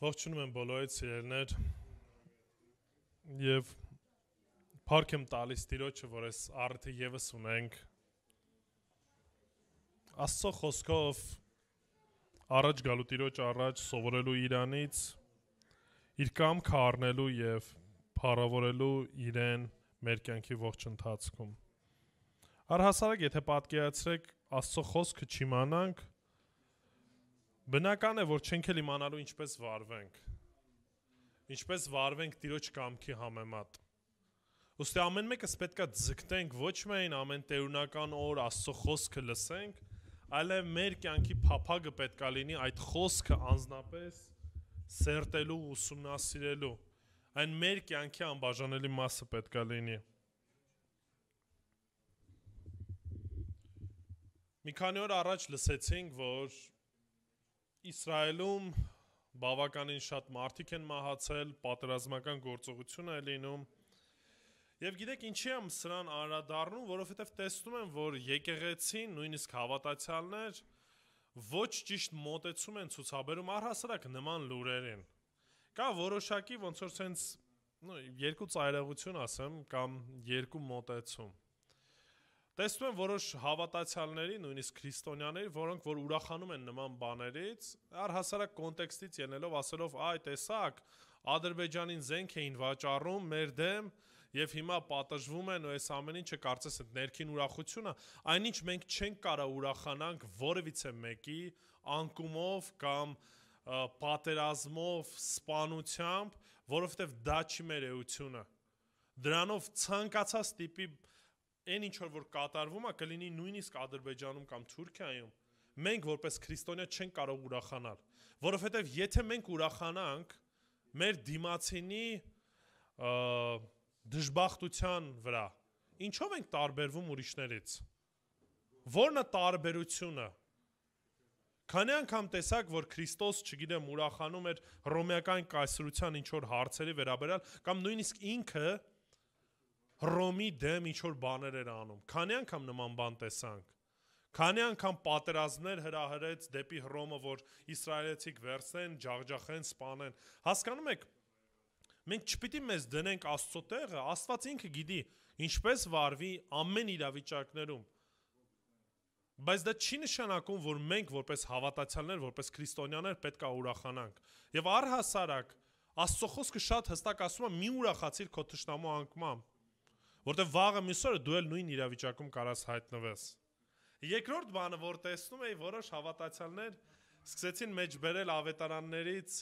Ողջունում եմ բոլորիդ սիրելիներ եւ փառք եմ տալիս Տիրոջը, որ այս արդի եւս ունենք Աստծո խոսքով առաջ գալու Տիրոջ առաջ սովորելու Իրանից իր կամքը առնելու եւ փառավորելու իրեն մեր կյանքի ողջ ընթացքում։ Առհասարակ եթե պատկերացրեք Աստծո խոսքը չիմանանք, բնական է, որ չենք էլ իմանալու ինչպես վարվենք Տիրոջ կամքի համեմատ։ Ուստի ամեն մեկս պետքա ձգտենք ոչ միայն ամեն տերունական օր Աստծո խոսքը լսենք, այլև մեր կյանքի փափագը պետքա լինի այդ խոսքը անձնապես սերտելու, ուսումնասիրելու, այն մեր կյանքի անբաժանելի մասը պետքա լինի։ Մի քանի օր առաջ լսեցինք, որ Իսրայելում բավականին շատ մարդիկ են մահացել, պատերազմական գործողություն է լինում, եւ գիտեք ինչի եմ սրան անդրադառնում, որովհետեւ տեսնում եմ, որ եկեղեցին, նույնիսկ հավատացյալներ ոչ ճիշտ մոտեցում են ցուցաբերում առհասարակ նման լուրերին։ Կա որոշակի ոնց որ sense երկու ծայրահեղություն ասեմ, կամ երկու մոտեցում։ Տեսնում եմ որոշ հավատացյալների, նույնիսկ քրիստոնյաների, որոնք որ ուրախանում են նման բաներից, առհասարակ կոնտեքստից ելնելով ասելով, այ տեսակ, Ադրբեջանին զենք էին վաճառում մեր դեմ, եւ հիմա պատժվում են ու այս ամեն ինչը կարծես այդ ներքին ուրախությունը, այնինչ մենք չենք կարող ուրախանանք որևիցե մեկի անկումով կամ պատերազմով, սպանությամբ, որովհետեւ դա չի մեր էությունը։ Դրանով ցանկացած տիպի այն ինչ որ կատարվում է կլինի նույնիսկ Ադրբեջանում կամ Թուրքիայում, մենք որպես քրիստոնյա չենք կարող ուրախանալ, որովհետև եթե մենք ուրախանանք մեր դիմացինի դժբախտության վրա, ինչով ենք տարբերվում ուրիշներից, որն է տարբերությունը, քանի անգամ տեսակ, որ Քրիստոս, չգիտեմ, ուրախանում էր հռոմեական կայսրության ինչ-որ հարցերի վերաբերյալ, կամ նույնիսկ ինքը Հռոմի դեմ ինչ-որ բաներ էր անում, քանի անգամ նման բան տեսանք, քանի անգամ պատերազմներ հրահրեց դեպի Հռոմը, որ իսրայելցիք վերցնեն, ջախջախեն, սպանեն, հասկանում եք, մենք չպիտի մեզ դնենք Աստծո տեղը, Աստված ինքը գիտի, ինչպես վարվի ամեն իրավիճակներում, բայց դա չի նշանակում, որ մենք որպես հավատացյալներ, որպես քրիստոնյաներ պետք է ուրախանանք, եւ առհասարակ Աստծո խոսքը շատ հստակ ասում է՝ մի ուրախացիր քո թշնամու անկմամբ, որտեղ վաղը մյուս օրը դու էլ նույն իրավիճակում կարաս հայտնվես։ Երկրորդ բանը, որ տեսնում էի, որոշ հավատացյալներ սկսեցին մեջ բերել ավետարաններից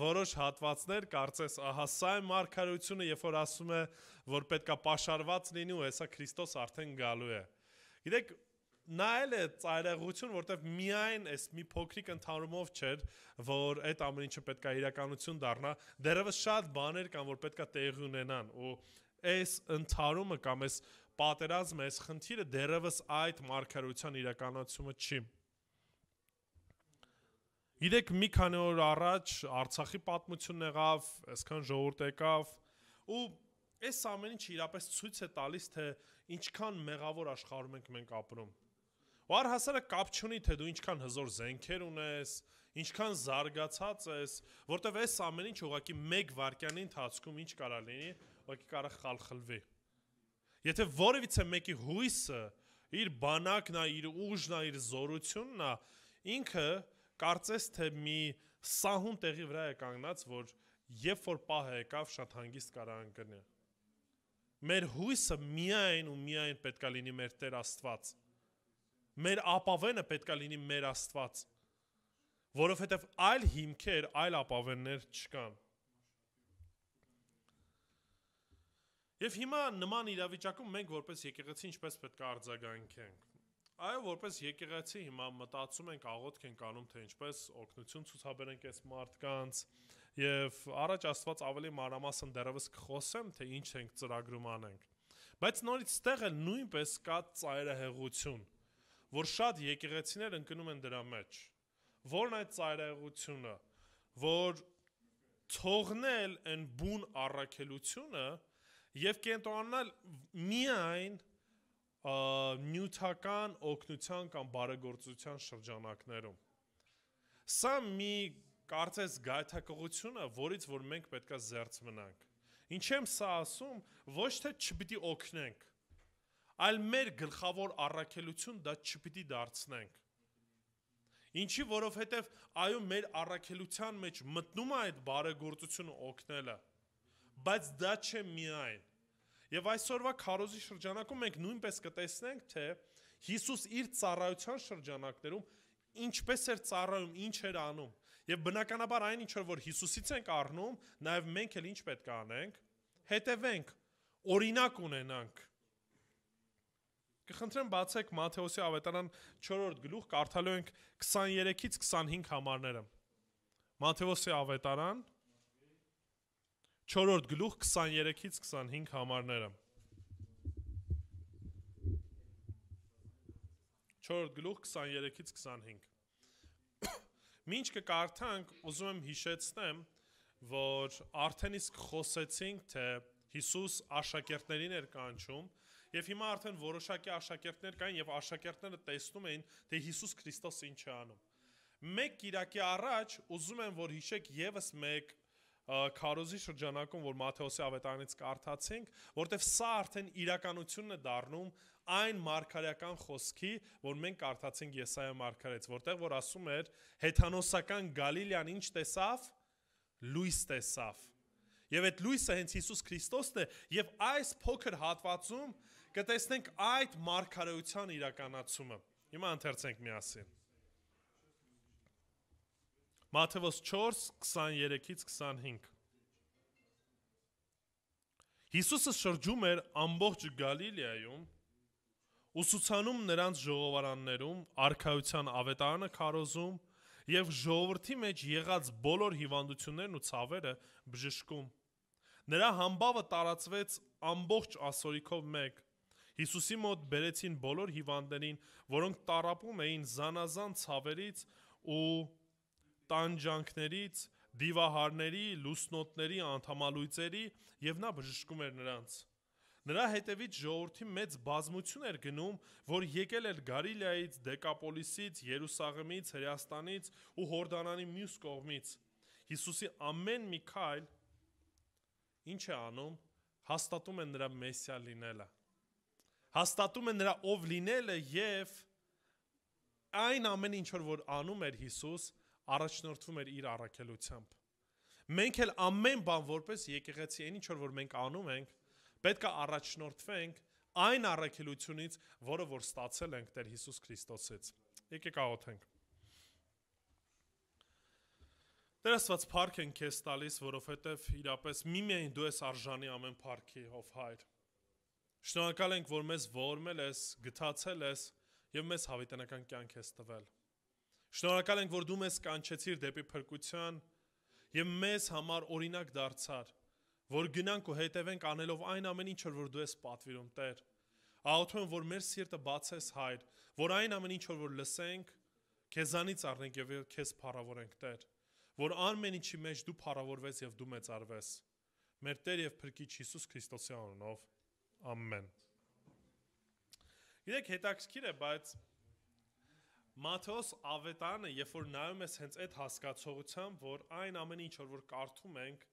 որոշ հատվածներ, կարծես, ահա սա է մարգարեությունը, երբ որ ասում է, որ պետքա պաշարված լինի ու հեսա Քրիստոս արդեն գալու է։ Գիտեք, նայել է ծայրահեղություն, որտեղ միայն այս մի փոքրիկ ընդհանրումով չէր, որ այդ ամեն ինչը պետքա իրականություն դառնա, դեռևս շատ բաներ կան, որ պետքա տեղի ունենան ու այս ընդհարումը կամ այս պատերազմը, այս խնդիրը դեռևս այդ մարգարեության իրականացումը չի։ Գիտեք, մի քանի օր առաջ Արցախի պատմությունն եղավ, այսքան ժողովուրդ եկավ ու այս ամեն ինչը իրապես ցույց է տալիս, թե ինչքան մեղավոր աշխարհում ենք մենք ապրում։ Ու առհասարակ կապ չունի, թե դու ինչքան հզոր զենքեր ունես, ինչքան զարգացած ես, որտեվ այս ամեն ինչ ուղղակի մեկ վայրկյանի ընթացքում ինչ կարա լինի, ուղղակի կարա խալխլվի։ Եթե որևիցե մեկի հույսը, իր բանակն է, իր ուժն է, իր զորությունն է, ինքը կարծես թե մի սահուն տեղի վրա է կանգնած, որ երբ որ պահը եկավ, շատ հանգիստ կարա ընկնի։ Մեր հույսը միայն ու միայն պետքա լինի մեր Տեր Աստված։ Մեր ապավենը պետքա լինի մեր Աստված, որովհետև այլ հիմքեր, այլ ապավեններ չկան։ Եվ հիմա նման իրավիճակում մենք որպես եկեղեցի ինչպես պետք է արձագանքենք։ Այո, որպես եկեղեցի հիմա մտածում ենք, աղոթք ենք անում, թե ինչպես օգնություն ցուցաբերենք այս մարդկանց, եւ առաջ Աստված ավելի մանրամասն դեռևս կխոսեմ, թե ինչ ենք ծրագրում անենք։ Բայց նորից ստեղ էլ նույնպես կա ծայրահեղություն, որ շատ եկեղեցիներ ընկնում են դրա մեջ։ Որն այդ ծայրահեղությունը, որ թողնել այն բուն առաքելությունը եւ կենտրոնանալ միայն նյութական օգնության կամ բարեգործության շրջանակներում։ Սա մի կարծես գայթակղությունը, որից որ մենք պետքա զերծ մնանք։ Ինչ եմ սա ասում, ոչ թե չպիտի օգնենք, այլ մեր գլխավոր առաքելություն դա չպիտի դարձնենք։ Ինչի, որովհետև այո, մեր առաքելության մեջ մտնում է այդ բարեգործությունը օգնելը, բայց դա չէ միայն։ Եվ այսօրվա քարոզի շրջանակում մենք նույնպես կտեսնենք, թե Հիսուս իր ծառայության շրջանակներում ինչպես էր ծառայում, ինչ էր անում։ Եվ բնականաբար այն ինչ որ Հիսուսից ենք առնում, նաև մենք էլ ինչ պետք է անենք, հետևենք, օրինակ ունենանք։ Կխնդրեմ բացեք Մատթեոսի ավետարան 4-րդ գլուխ, կարդալու ենք 23-ից 25 համարները։ Մատթեոսի ավետարան 4-րդ գլուխ 23-ից 25 համարները։ 4-րդ գլուխ 23-ից 25։ Մինչ կկարդանք, ուզում եմ հիշեցնեմ, որ արդեն իսկ խոսեցինք, թե Հիսուս աշակերտներին էր կանչում, եւ հիմա արդեն որոշակի աշակերտներ կային եւ աշակերտները տեսնում էին, թե Հիսուս Քրիստոսը ինչ է անում։ Մեկ կիրակի առաջ ուզում եմ, որ հիշեք եւս մեկ քարոզի շրջանակում, որ Մատթեոսի ավետարանից կարդացինք, որտեվ սա արդեն իրականությունն է դառնում այն մարգարեական խոսքի, որ մենք կարդացինք Եսայիա մարգարեից, որտեղ որ ասում էր, հեթանոսական Գալիլեան ինչ տեսավ, լույս տեսավ։ Եվ այդ լույսը հենց Հիսուս Քրիստոսն է, եւ այս փոքր հատվածում կտեսնենք այդ մարգարեության իրականացումը։ Հիմա ընթերցենք միասին։ Մատթեոս 4:23-ից 25։ Հիսուսը շրջում էր ամբողջ Գալիլեայում, ուսուցանում նրանց ժողովարաններում, արքայության ավետարանը քարոզում եւ ժողովրդի մեջ եղած բոլոր հիվանդություններն ու ցավերը բժշկում։ Նրա համբավը տարածվեց ամբողջ ասորիքով մեկ։ Հիսուսի մոտ բերեցին բոլոր հիվանդներին, որոնք տառապում էին զանազան ցավերից ու տանջանքներից, դիվահարների, լուսնոտների, անդամալույծերի, եւ նա բժշկում էր նրանց։ Նրա հետևից ժողովրդի մեծ բազմություն էր գնում, որ եկել էր Գալիլեայից, Դեկապոլիսից, Երուսաղեմից, Հրեաստանից ու Հորդանանի մյուս կողմից։ Հիսուսի ամեն մի քայլ ինչ է անում, հաստատում է նրա մեսիա լինելը։ Հաստատում է նրա ով լինելը եւ այն ամեն ինչ որ անում էր Հիսուս, առաջնորդվում էր իր առաքելությամբ։ Մենք էլ ամեն բան որպես եկեղեցի այն ինչ որ մենք անում ենք, պետք է առաջնորդվենք այն առաքելությունից, որը որ ստացել ենք Տեր Հիսուս Քրիստոսից։ Եկեք աղոթենք։ Տեր Աստված, փառք ենք քեզ տալիս, որովհետև իրապես միմիայն դու ես արժանի ամեն փառքի, ով Հայր։ Շնորհակալ ենք, որ մեզ ողորմել ես, գթացել ես եւ մեզ հավիտենական կյանք ես տվել։ Շնորհակալ ենք, որ դու մեզ կանչեցիր դեպի փրկության եւ մեզ համար օրինակ դարձար, որ գնանք ու հետևենք անելով այն ամեն ինչ, որ դու ես պատվիրում, Տեր։ Աղոթում եմ, որ մեր սիրտը բացես, Հայր, որ այն ամեն ինչ, որ լսենք, քեզանից առնենք եւ քեզ փառավորենք, Տեր, որ ամեն ինչի մեջ դու փառավորվես եւ դու մեծարվես։ Մեր Տեր եւ Փրկիչ Հիսուս Քրիստոսի անունով։ Ամեն։ Գիտեք, հետաքրքիր է, բայց Մատթեոս ավետարանը, երբ որ նայում ես հենց այդ հասկացողությամբ, որ այն ամեն ինչ, որ կարդում ենք,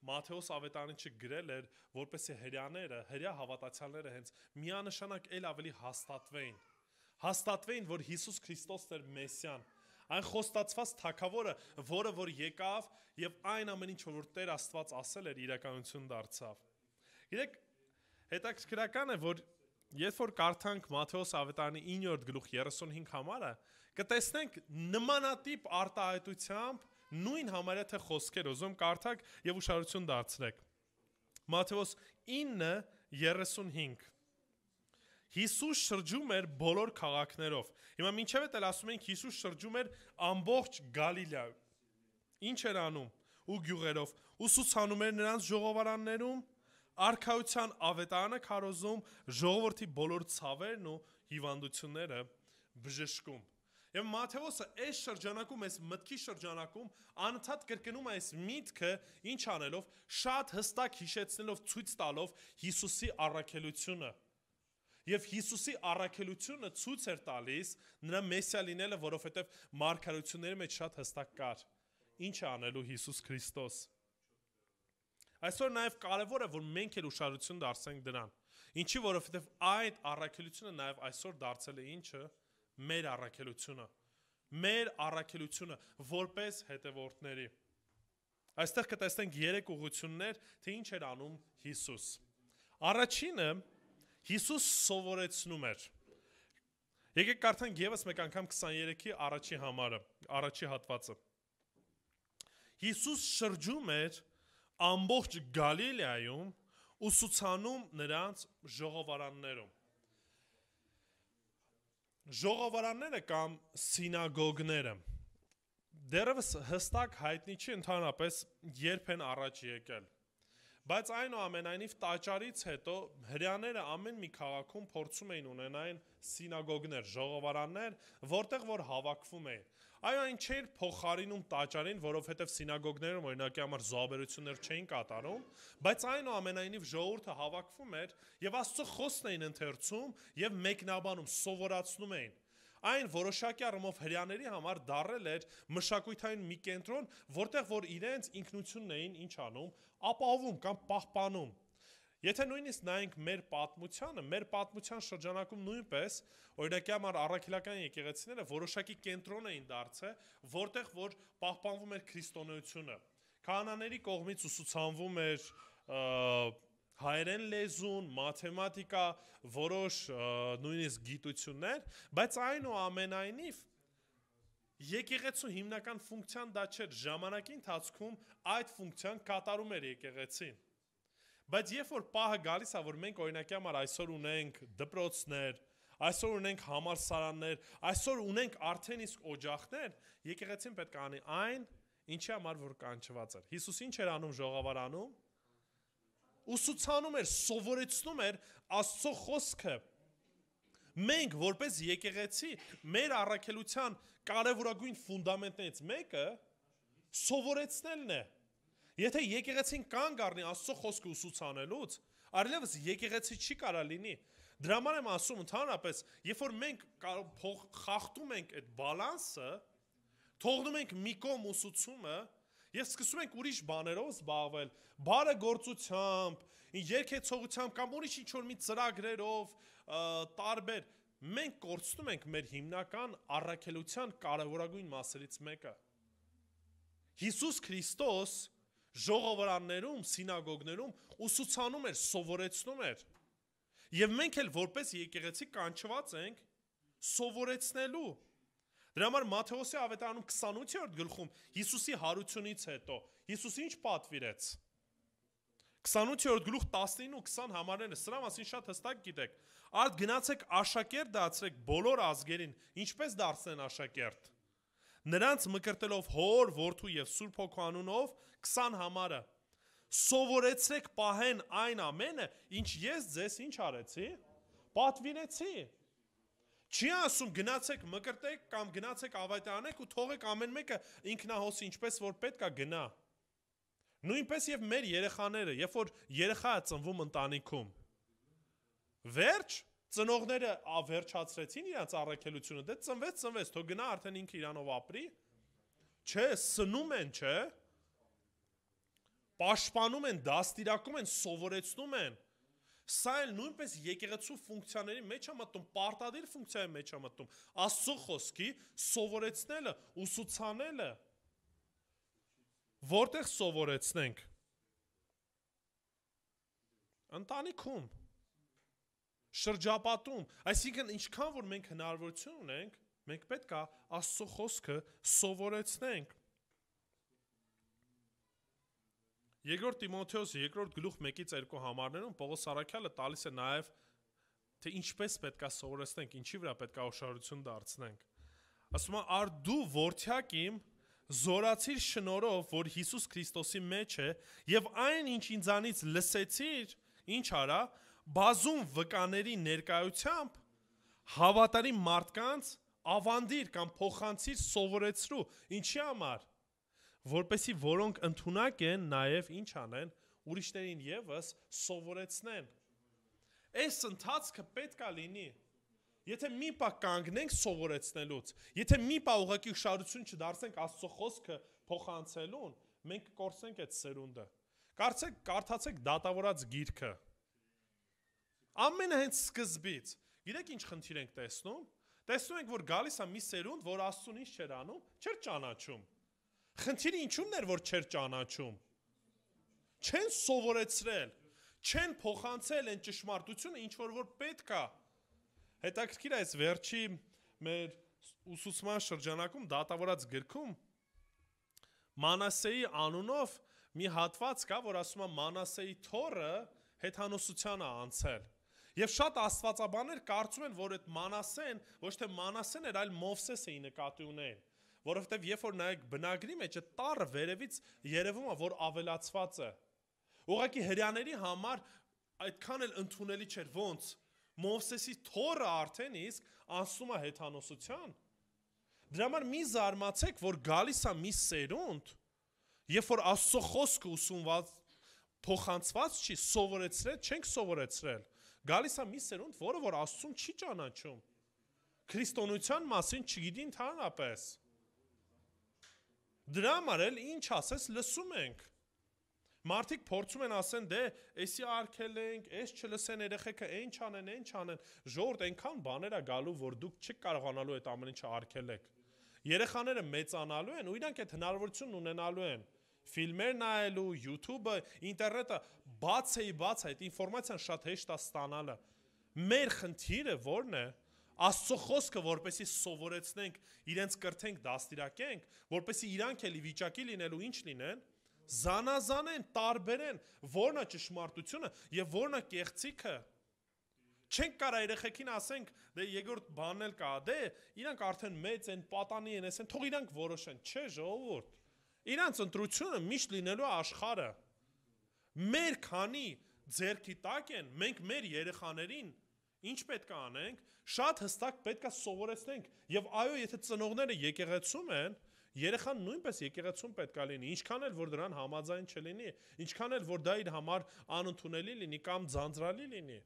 Մատթեոս ավետարանը գրել էր, որպեսզի հրյա հավատացյալները հենց միանշանակ էլ ավելի հաստատվեին, որ Հիսուս Քրիստոսն էր Մեսիան, այն խոստացված թագավորը, որը որ եկավ եւ այն ամեն ինչ, որ Տեր Աստված ասել էր, իրականություն դարձավ։ Գիտեք, հետաքրքրական է, որ երբ որ կարդանք Մատթեոս ավետարանի 9-րդ գլուխ 35 համարը, կտեսնենք նմանատիպ արտահայտությամբ նույն համարը թե խոսքեր, ուզում կարդակ եւ ուշադրություն դարձրեք։ Մատթեոս 9:35 Հիսուս շրջում էր բոլոր քաղաքներով։ Հիմա մինչև էլ ասում ենք Հիսուս շրջում էր ամբողջ Գալիլեա։ Ինչ էր անում ու գյուղերով, ուսուցանում էր նրանց ժողովարաններում, արքայության ավետարանը քարոզում, ժողովրդի բոլոր ցավերն ու հիվանդությունները բժշկում։ Եվ Մատթեոսը այս շրջանակում, այս մտքի շրջանակում անընդհատ կրկնում է այս միտքը, ինչ անելով, շատ հստակ հիշեցնելով, ցույց տալով Հիսուսի առաքելությունը։ Եվ Հիսուսի առաքելությունը ցույց էր տալիս նրա մեսիա լինելը, որովհետև մարգարեությունների մեջ շատ հստակ կար։ Ինչ է անելու Հիսուս Քրիստոս։ Այսօր նաև կարևոր է, որ մենք էլ ուշադրություն դարձնենք դրան։ Ինչի, որովհետև այդ առաքելությունը նաև այսօր դարձել է ինչը մեր առաքելությունը։ Մեր առաքելությունը որպես հետևորդների։ Այստեղ կտեսնենք 3 ուղղություններ, թե ինչ էր անում Հիսուս։ Առաջինը Հիսուս սովորեցնում էր։ Եկեք կարդանք ևս մեկ անգամ 23-ի առաջի հատվածը։ Հիսուս շրջում էր ամբողջ Գալիլեայում, ուսուցանում նրանց ժողովարաններում։ Ժողովարանները կամ սինագոգները դեռևս հստակ հայտնի չի ընդհանրապես երբ են առաջ եկել։ Բայց այնուամենայնիվ տաճարից հետո հրեաները ամեն մի քաղաքում փորձում էին ունենային սինագոգներ, ժողովարաններ, որտեղ որ հավաքվում էին։ Այո, այն չէր փոխարինում տաճարին, որովհետև սինագոգներում օրինակի համար զոհաբերություններ չէին կատարում, բայց այնուամենայնիվ ժողովուրդը հավաքվում էր եւ Աստծո խոսքն էին ընթերցում եւ մեկնաբանում, սովորացնում էին։ Այն որոշակի առումով հրեաների համար դարել էր մշակութային մի կենտրոն, որտեղ որ իրենց ինքնությունն էին ինչ անում, ապահովում կամ պահպանում։ Եթե նույնիսկ նայենք մեր պատմության շրջանակում նույնպես, օրինակի համար առաքելական եկեղեցիները որոշակի կենտրոն էին դարձել, որտեղ որ պահպանվում էր քրիստոնեությունը։ Քահանաների կողմից ուսուցանվում էր հայերեն լեզուն, մաթեմատիկա, որոշ նույնիսկ գիտություններ, բայց այնուամենայնիվ եկեղեցու հիմնական ֆունկցիան դա չէր, ժամանակի ընթացքում այդ ֆունկցիան կատարում էր եկեղեցին։ Բայց երբ որ պահը գալիս է, որ մենք օրինակի համար այսօր ունենք դպրոցներ, այսօր ունենք համալսարաններ, այսօր ունենք արդեն իսկ օջախներ, եկեղեցին պետք է անի այն, ինչի համար որ կանչված էր։ Հիսուս ինչ էր անում ժողովարանում։ Ուսուցանում էր, սովորեցնում էր Աստծո խոսքը։ Մենք որպես եկեղեցի մեր առաքելության կարևորագույն ֆունդամենտներից մեկը սովորեցնելն է։ Եթե եկեղեցին կանգ առնի Աստծո խոսքը ուսուցանելուց, այլևս եկեղեցի չի կարա լինի։ Դրա համար եմ ասում ընդհանրապես, երբ որ մենք խախտում ենք այդ բալանսը, թողնում ենք մի կողմ ուսուցումը եւ սկսում ենք ուրիշ բաներով զբաղվել, բարեգործությամբ, երգեցողությամբ կամ ուրիշ ինչ-որ մի ծրագրերով, տարբեր, մենք կորցնում ենք մեր հիմնական առաքելության կարևորագույն մասերից մեկը։ Հիսուս Քրիստոս ժողովարաններում, սինագոգներում ուսուցանում էր, սովորեցնում էր։ Եվ մենք էլ որպես եկեղեցի կանչված ենք սովորեցնելու։ Դրա համար Մատթեոսի ավետարանում 28-րդ գլխում Հիսուսի հարությունից հետո Հիսուս ինչ պատվիրեց։ 28-րդ գլուխ 19 ու 20 համարները, սրա մասին շատ հստակ գիտեք։ Արդ գնացեք աշակերտ դարձրեք բոլոր ազգերին, ինչպես դարձնեն աշակերտ։ Նրանց մկրտելով Հոր, Որդու եւ Սուրբ Հոգու անունով 20 համարը։ Սովորեցրեք պահեն այն ամենը, ինչ ես ձեզ ինչ արեցի, պատվիրեցի։ Չի ասում գնացեք մկրտեք կամ գնացեք ավետարանեք ու թողեք ամեն մեկը ինքնահոսի ինչպես որ պետք է գնա։ Նույնպես եւ մեր երեխաները, երբ որ երեխա է ծնվում ընտանիքում, վերջ ծնողները վերջացրեցին իրենց առաքելությունը, դե ծնվեց, թող գնա արդեն ինքը իրանով ապրի։ Չէ, սնում են, չէ։ Պաշտպանում են, դաստիարակում են, սովորեցնում են։ Սա էլ նույնպես եկեղեցու ֆունկցիաների մեջ է մտնում, պարտադիր ֆունկցիայի մեջ է մտնում։ Աստծո խոսքի սովորեցնելը, ուսուցանելը։ Որտեղ սովորեցնենք։ Ընտանիքում, շրջապատում, այսինքն ինչքան որ մենք հնարավորություն ունենք, մենք պետք է Աստծո խոսքը սովորեցնենք։ Երկրորդ Տիմոթեոս 2-րդ գլուխ 1-ից 2 համարներում Պողոս առաքյալը տալիս է նաև թե ինչպես պետք է սովորեցնենք, ինչի վրա պետք է ուշադրություն դարձնենք։ Ասում է՝ «Ար դու որդյակ իմ, զորացիր շնորհով, որ Հիսուս Քրիստոսի մեջ է, եւ այն ինչ ինձանից լսեցիր, ինչ արա, բազում վկաների ներկայությամբ հավատարիմ մարդկանց ավանդիր կամ փոխանցիր սովորեցրու, ինչի համար, որպեսզի որոնք ընդունակ են նաև ինչ անեն, ուրիշներին եւս սովորեցնեն»։ Այս ընթացքը պետք է լինի։ Եթե մի պա կանգնենք սովորեցնելուց, եթե մի պա ուղղակի ուշադրություն չդարձնենք Աստծո խոսքը փոխանցելուն, մենք կկորցնենք այդ սերունդը։ Կարդացեք դատավորած գիրքը։ Ամենը հենց սկզբից։ Գիտեք ինչ խնդիր ենք տեսնում։ Տեսնում ենք, որ գալիս է մի սերունդ, որ Աստծուն ինչ չէր անում, չէր ճանաչում։ Խնդիրը ինչու՞մն էր, որ չէր ճանաչում։ Չեն սովորեցրել, չեն փոխանցել այն ճշմարտությունը, ինչ որ պետք է։ Հետաքրքիր է այս վերջի մեր ուսուցման շրջանակում դատավորած գրքում Մանասեի անունով մի հատված կա, որ ասում է Մանասեի թոռը հեթանոսության է անցել։ Եվ շատ աստվածաբաններ կարծում են, որ այդ Մանասեն ոչ թե Մանասեն էր, այլ Մովսես էի նկատի ունեն, որովհետև երբ որ նայեք բնագրի մեջ այդ տառը վերևից երևում է, որ ավելացված է։ Ուղղակի հրյաների համար այդքան էլ ընդունելի չէր, ոնց Մովսեսի թոռը արդեն իսկ անցնում է հեթանոսության։ Դրա համար մի զարմացեք, որ գալիս է մի սերունդ, երբ որ Աստծո խոսքը ուսումնված փոխանցված չի, սովորեցրել, չենք սովորեցրել։ Գալիս է մի սերունդ, որը որ Աստծուն չի ճանաչում։ Քրիստոնեության մասին չգիտի ընդհանրապես։ Դրա համար էլ ինչ ասես լսում ենք։ Մարդիկ փորձում են ասեն, դե, էսի արգել ենք, էս չլսեն երեխեքը, այն չանեն, ժողովուրդ այնքան բաներ է գալու, որ դուք չեք կարողանալու այդ ամեն ինչը արգելեք։ Երեխաները մեծանալու են ու իրանք այդ հնարավորությունն ունենալու են։ Ֆիլմեր նայելու, YouTube-ը, ինտերնետը բաց է, այդ ինֆորմացիան շատ հեշտ է ստանալը։ Մեր խնդիրը ո՞րն է։ Աստծո խոսքը որպեսի սովորեցնենք, իրենց կրթենք, դաստիարակենք, որպեսի իրանք էլի վիճակի լինելու ինչ լինեն, զանազանեն, տարբերեն, ո՞րն է ճշմարտությունը եւ ո՞րն է կեղծիքը։ Չենք կարա երեխեքին ասենք, դե երկրորդ բանն էլ կա, դե իրանք արդեն մեծ են, պատանի են, ասեն, թող իրանք որոշեն, չէ, ժողովուրդ։ Իրանց ընտրությունը միշտ լինելու աշխարհը։ Մեր քանի ձեռքի տակ են, մենք մեր երեխաներին ինչ պետք է անենք, շատ հստակ պետք է սովորեցնենք։ Եվ այո, եթե ծնողները եկեղեցում են, երեխան նույնպես եկեղեցում պետք է լինի, ինչքան էլ որ դրան համաձայն չլինի, ինչքան էլ որ դա իր համար անընդունելի լինի կամ ձանձրալի լինի։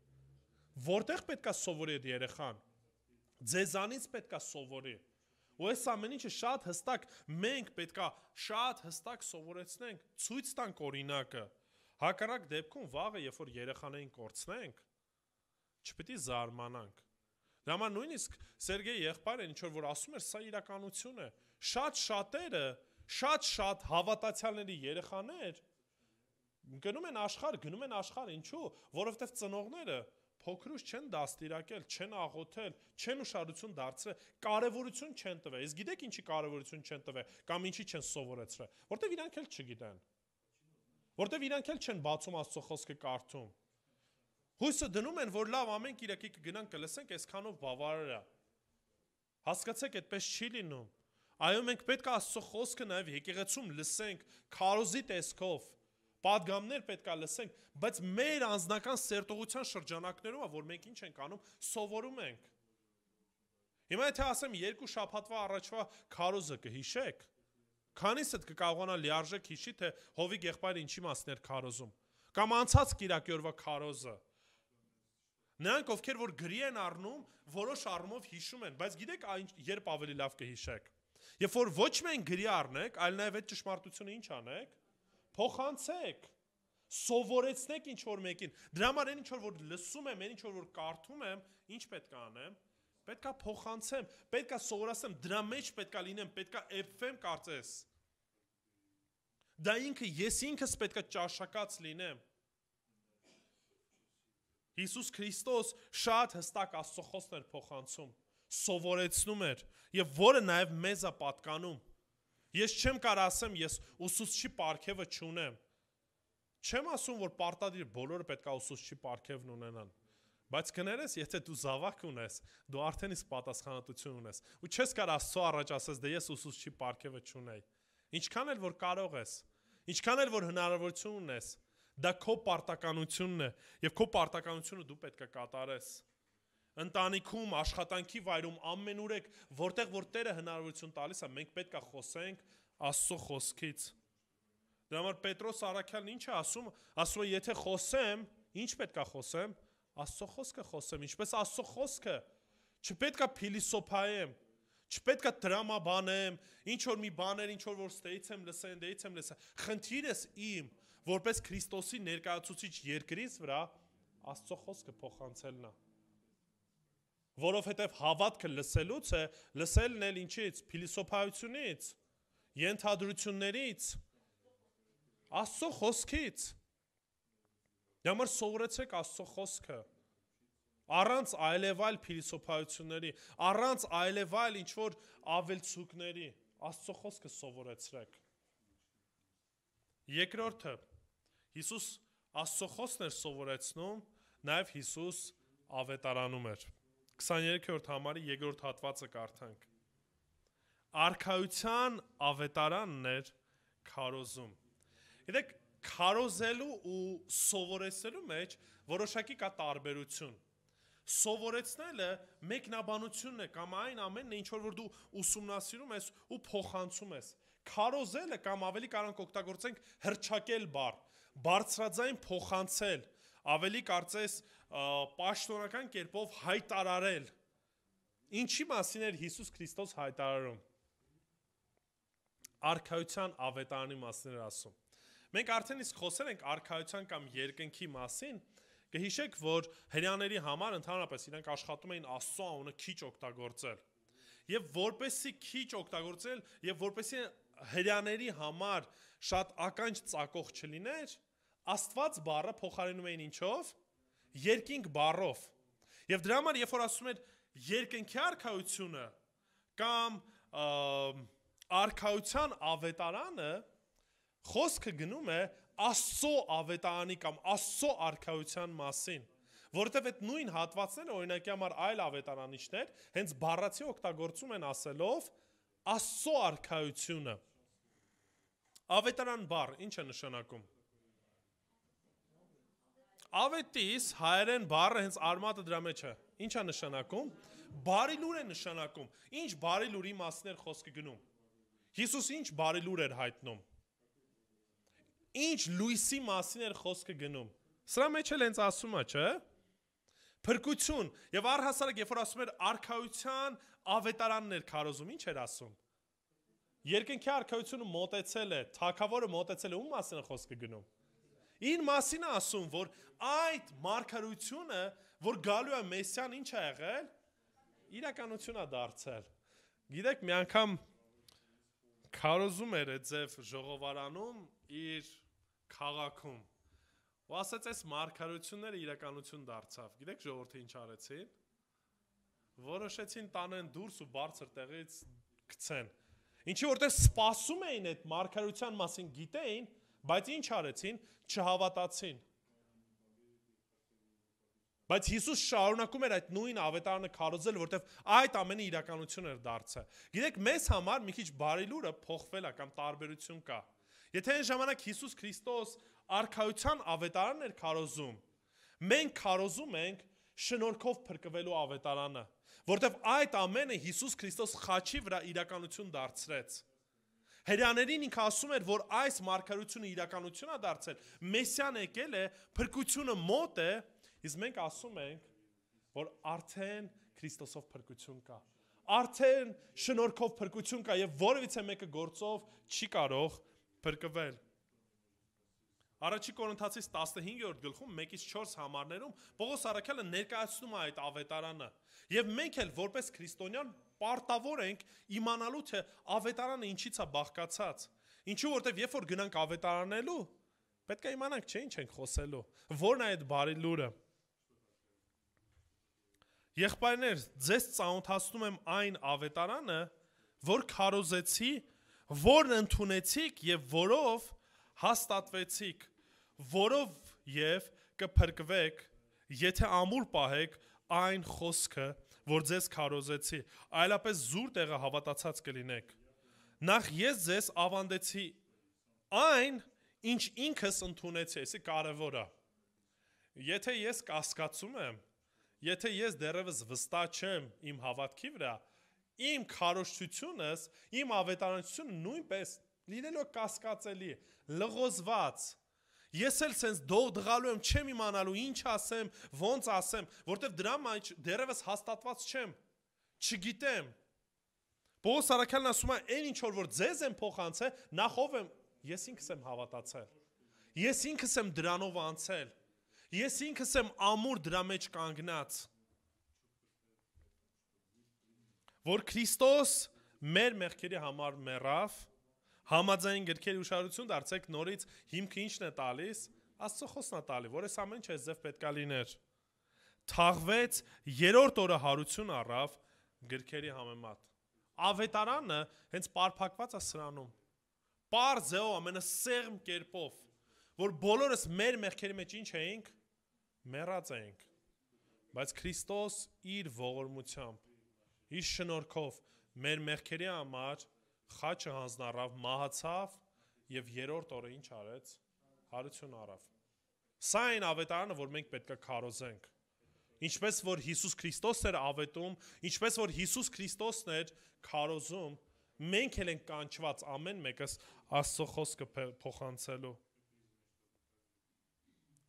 Որտեղ պետք է սովորի այդ երեխան։ Ձեզանից պետք է սովորի։ Ու այս ամեն ինչը շատ հստակ մենք պետք է շատ հստակ սովորեցնենք, ցույց տանք օրինակը։ Հակառակ դեպքում վաղը, երբ որ երեխաներին կորցնենք, չպետք է զարմանանք։ Դրա համար նույնիսկ Սերգեյ եղբայրը ինչ որ ասում էր, սա իրականություն է։ Շատ-շատերը, շատ հավատացյալների երեխաներ գնում են աշխարհ, ինչու՞, որովհետև ծնողները փոքրուց չեն դաստիարակել, չեն աղոթել, չեն ուշադրություն դարձրել, կարևորություն չեն տվել։ Իսկ գիտեք ինչի կարևորություն չեն տվել կամ ինչի չեն սովորեցրել, որտեվ իրանք էլ չգիտեն։ Որտեվ իրանք էլ չեն բացում Աստծո խոսքը կարդում։ Հույսը դնում են, որ լավ ամեն կիրակի կգնանք կլսենք, այսքանով բավարար է։ Հասկացեք, այդպես չի լինում։ Այո, մենք պետք է Աստծո խոսքը նաև եկեղեցում լսենք, քարոզի տեսքով, պատգամներ պետք է լսենք, բայց մեր անձնական սերտողության շրջանակներում է, որ մենք ինչ ենք անում, սովորում ենք։ Հիմա եթե ասեմ 2 շաբաթվա առաջվա քարոզը կհիշեք, քանիսդ կկարողանա լիարժեք հիշի, թե Հովիկ եղբայրը ինչի մասն էր քարոզում, կամ անցած կիրակի օրվա քարոզը։ Նրանք, ովքեր որ գրի են առնում, որոշ առումով հիշում են, բայց գիտեք երբ ավելի լավ կհիշեք։ Երբ որ ոչ միայն գրի առնեք, այլ նաև այդ ճշմարտությունը ինչ անեք, փոխանցեք, սովորեցնեք ինչ որ մեկին։ Դրա համար այն ինչ որ լսում եմ, այն ինչ որ կարդում եմ, ինչ պետք է անեմ, պետք է փոխանցեմ, պետք է սովորացնեմ, դրա մեջ պետք է լինեմ, պետք է էփվեմ կարծես։ Դա ես ինքս պետք է ճաշակած լինեմ։ Հիսուս Քրիստոս շատ հստակ Աստծո խոսքն էր փոխանցում, սովորեցնում էր, եւ որը նաեւ մեզ է պատկանում։ Ես չեմ կարող ասեմ, ես ուսուցչի պարգևը չունեմ։ Չեմ ասում, որ պարտադիր բոլորը պետք է ուսուցչի պարգևն ունենան։ Բայց կներես, եթե դու զավակ ունես, դու արդեն իսկ պատասխանատվություն ունես։ Ու չես կարող Աստծո առաջ ասես, դե ես ուսուցչի պարգևը չունեի։ Ինչքան էլ որ կարող ես, ինչքան էլ որ հնարավորություն ունես, դա քո պարտականությունն է, եւ քո պարտականությունը դու պետք է կատարես։ Ընտանիքում, աշխատանքի վայրում, ամենուրեք, որտեղ որ Տերը հնարավորություն տալիս է, մենք պետք է խոսենք Աստծո խոսքից։ Դրա համար Պետրոս առաքյալն ինչ է ասում, ասում է, եթե խոսեմ, ինչ պետք է խոսեմ, Աստծո խոսքը խոսեմ, ինչպես Աստծո խոսքը, չպետք է փիլիսոփայեմ, չպետք է դրամաբանեմ, ինչ որ մի բաներ, ինչ որ ստեից եմ լսեն, խնդիրս իմ, որպես Քրիստոսի ներկայացուցիչ երկրից վրա, Աստծո խոսքը փոխանցելն է։ Որովհետև հավատքը լսելուց է, լսելն էլ ինչից, փիլիսոփայությունից, ենթադրություններից, Աստծո խոսքից։ Համար սովորեցեք Աստծո խոսքը, առանց այլևայլ փիլիսոփայությունների, առանց այլևայլ ինչ-որ ավելցուկների, Աստծո խոսքը սովորեցրեք։ Երկրորդը, Հիսուս Աստծո խոսքն էր սովորեցնում, նաև Հիսուս ավետարանում էր։ 23-րդ համարի 2-րդ հատվածը կարդանք։ Արքայության ավետարանն էր քարոզում։ Գիտեք, քարոզելու ու սովորեցնելու մեջ որոշակի կա տարբերություն։ Սովորեցնելը մեկնաբանությունն է կամ այն ամենն է, ինչ որ դու ուսումնասիրում ես ու փոխանցում ես։ Քարոզելը կամ ավելի կարող օգտագործենք հռչակել բառ, բարձրաձայն փոխանցել, ավելի կարծես պաշտոնական կերպով հայտարարել։ Ինչի մասին էր Հիսուս Քրիստոս հայտարարում։ Արքայության ավետարանի մասին էր ասում։ Մենք արդեն իսկ խոսել ենք արքայության կամ երկնքի մասին, կհիշեք, որ հրեաների համար ընդհանրապես իրենք աշխատում էին Աստծո անունը քիչ օգտագործել։ Եվ որպեսզի քիչ օգտագործել եւ որպեսզի հրեաների համար շատ ականջ ծակող չլիներ, Աստված բառը փոխարինում էին ինչով։ Երկինք բառով։ Եվ դրա համար երբ որ ասում էր երկնքի արքայությունը կամ արքայության ավետարանը, խոսքը գնում է Աստծո ավետարանի կամ Աստծո արքայության մասին, որովհետև այդ նույն հատվածները օրինակի համար այլ ավետարանիչներ հենց բառացի օգտագործում են ասելով Աստծո արքայությունը։ Ավետարան բառ ինչ է նշանակում։ Ավետիս հայերեն բառը հենց արմատը դրա մեջ է։ Ինչ է նշանակում։ Բարի լուր է նշանակում։ Ինչ բարի լուրի մասին էր խոսքը գնում։ Հիսուս ինչ բարի լուր էր հայտնում։ Ինչ լույսի մասին էր խոսքը գնում։ Սրա մեջ էլ հենց ասում է, չէ՞։ Փրկություն եւ առհասարակ երբ որ ասում էր արքայության ավետարանն էր քարոզում, ինչ էր ասում։ Երկնքի արքայությունը մոտեցել է, թագավորը մոտեցել է, ում մասին է խոսքը գնում։ Ին մասին է ասում, որ այդ մարգարությունը, որ գալու է Մեսիան, ինչ է եղել, իրականություն է դարձել։ Գիտեք, մի անգամ քարոզում էր այդ ձև ժողովարանում իր քաղաքում։ Ու ասաց, այս մարգարությունները իրականություն դարձավ։ Գիտեք, ժողովուրդը ինչ արեցին։ Որոշեցին տանեն դուրս ու բարձր տեղից գցեն։ Ինչի որտեղ սպասում էին այդ մարգարության մասին գիտեին, բայց ինչ արեցին, չհավատացին։ Բայց Հիսուս շարունակում էր այդ նույն ավետարանը քարոզել, որտեղ այդ ամենը իրականություն էր դարձել։ Գիտեք, մեզ համար մի քիչ բարի լուրը փոխվել է կամ տարբերություն կա։ Եթե այն ժամանակ Հիսուս Քրիստոս արքայության ավետարանն էր քարոզում, մենք քարոզում ենք շնորհքով փրկվելու ավետարանը, որտեղ այդ ամենը Հիսուս Քրիստոս խաչի վրա իրականություն դարձրեց։ Հրեաներին ինքը ասում էր, որ այս մարգարությունը իրականություն է դարձել, Մեսիան եկել է, փրկությունը մոտ է, իսկ մենք ասում ենք, որ արդեն Քրիստոսով փրկություն կա։ Արդեն շնորհքով փրկություն կա եւ որևիցե մեկը գործով չի կարող փրկվել։ Առաջի Կորինթացիս 15-րդ գլխում 1-ից 4 համարներում Պողոս առաքյալը ներկայացնում է այդ ավետարանը։ Եվ մենք էլ որպես քրիստոնյան պարտավոր ենք իմանալու թե ավետարանը ինչից է բաղկացած։ Ինչու որտեվ երբ որ գնանք ավետարանելու, պետք է իմանանք, չէ՞, ինչ ենք խոսելու։ Որն է այդ բարի լուրը։ Եղբայրներ, ձեզ ծանոթացնում եմ այն ավետարանը, որ քարոզեցի, որն ընդունեցիք եւ որով հաստատվեցիք, որով եւ կփրկվեք, եթե ամուր պահեք այն խոսքը, որ ձեզ քարոզեցի, այլապես զուր տեղը հավատացած կլինեք։ Նախ ես ձեզ ավանդեցի այն, ինչ ինքս ընդունեցի, էսի կարևոր է։ Եթե ես կասկածում եմ, եթե ես դեռևս վստահ չեմ իմ հավատքի վրա, իմ քարոզությունս, իմ ավետարանությունը նույնպես լինելով կասկածելի, լղոզված։ Ես էլ սենց դողդղալու եմ, չեմ իմանալու ինչ ասեմ, ոնց ասեմ, որտեվ դրա մեջ դեռևս հաստատված չեմ, չգիտեմ։ Պողոս Արաքյալն ասում է, այն ինչ որ ձեզ եմ փոխանցել, նախ ով եմ, ես ինքս եմ հավատացել։ Ես ինքս եմ դրանով անցել։ Ես ինքս եմ ամուր դրա մեջ կանգնած։ Որ Քրիստոս մեր մեղքերի համար մեռավ, համաձայն գրքերի ուշադրություն դարձեք, նորից հիմքը ինչն է տալիս, Աստծո խոսքն է տալի, որ այս ամեն ինչ ձև պետքա լիներ։ Թաղվեց, երրորդ օրը հարություն առավ գրքերի համեմատ։ Ավետարանը հենց պարփակված է սրանում։ Պարզեով ամենասեղմ կերպով, որ բոլորս մեր մեղքերի մեջ ինչ էինք, մեռած էինք։ Բայց Քրիստոս իր ողորմությամբ, իր շնորհքով մեր մեղքերի համար խաչը հանձնառավ, մահացավ եւ երրորդ օրը ինչ արեց, հարություն առավ։ Սա այն ավետարանը, որ մենք պետք է քարոզենք։ Ինչպես որ Հիսուս Քրիստոսն էր ավետում, ինչպես որ Հիսուս Քրիստոսն էր քարոզում, մենք էլ ենք կանչված ամեն մեկս Աստծո խոսքը փոխանցելու։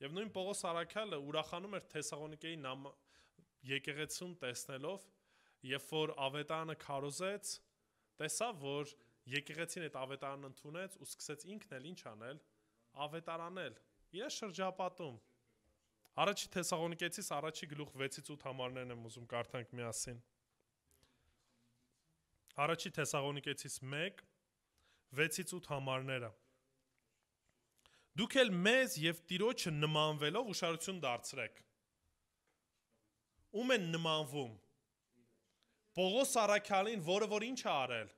Եվ նույն Պողոս Արաքյալը ուրախանում էր Թեսաղոնիկեի եկեղեցուն տեսնելով, երբ որ ավետարանը քարոզեց, տեսավ, որ եկեղեցին այդ ավետարանն ընդունեց ու սկսեց ինքն էլ ինչ անել, ավետարանել, իր շրջապատում։ Առաջի Թեսաղոնիկեցիս առաջի գլուխ 6-8 համարներն եմ ուզում կարդանք միասին։ Առաջի Թեսաղոնիկեցիս 1, 6-8 համարները։ Դուք էլ մեզ և Տիրոջը նմանվելով ուշադրություն դարձրեք։ Ում են նմանվում։ Պողոս Արաքյալին, որը որ ինչ է արել։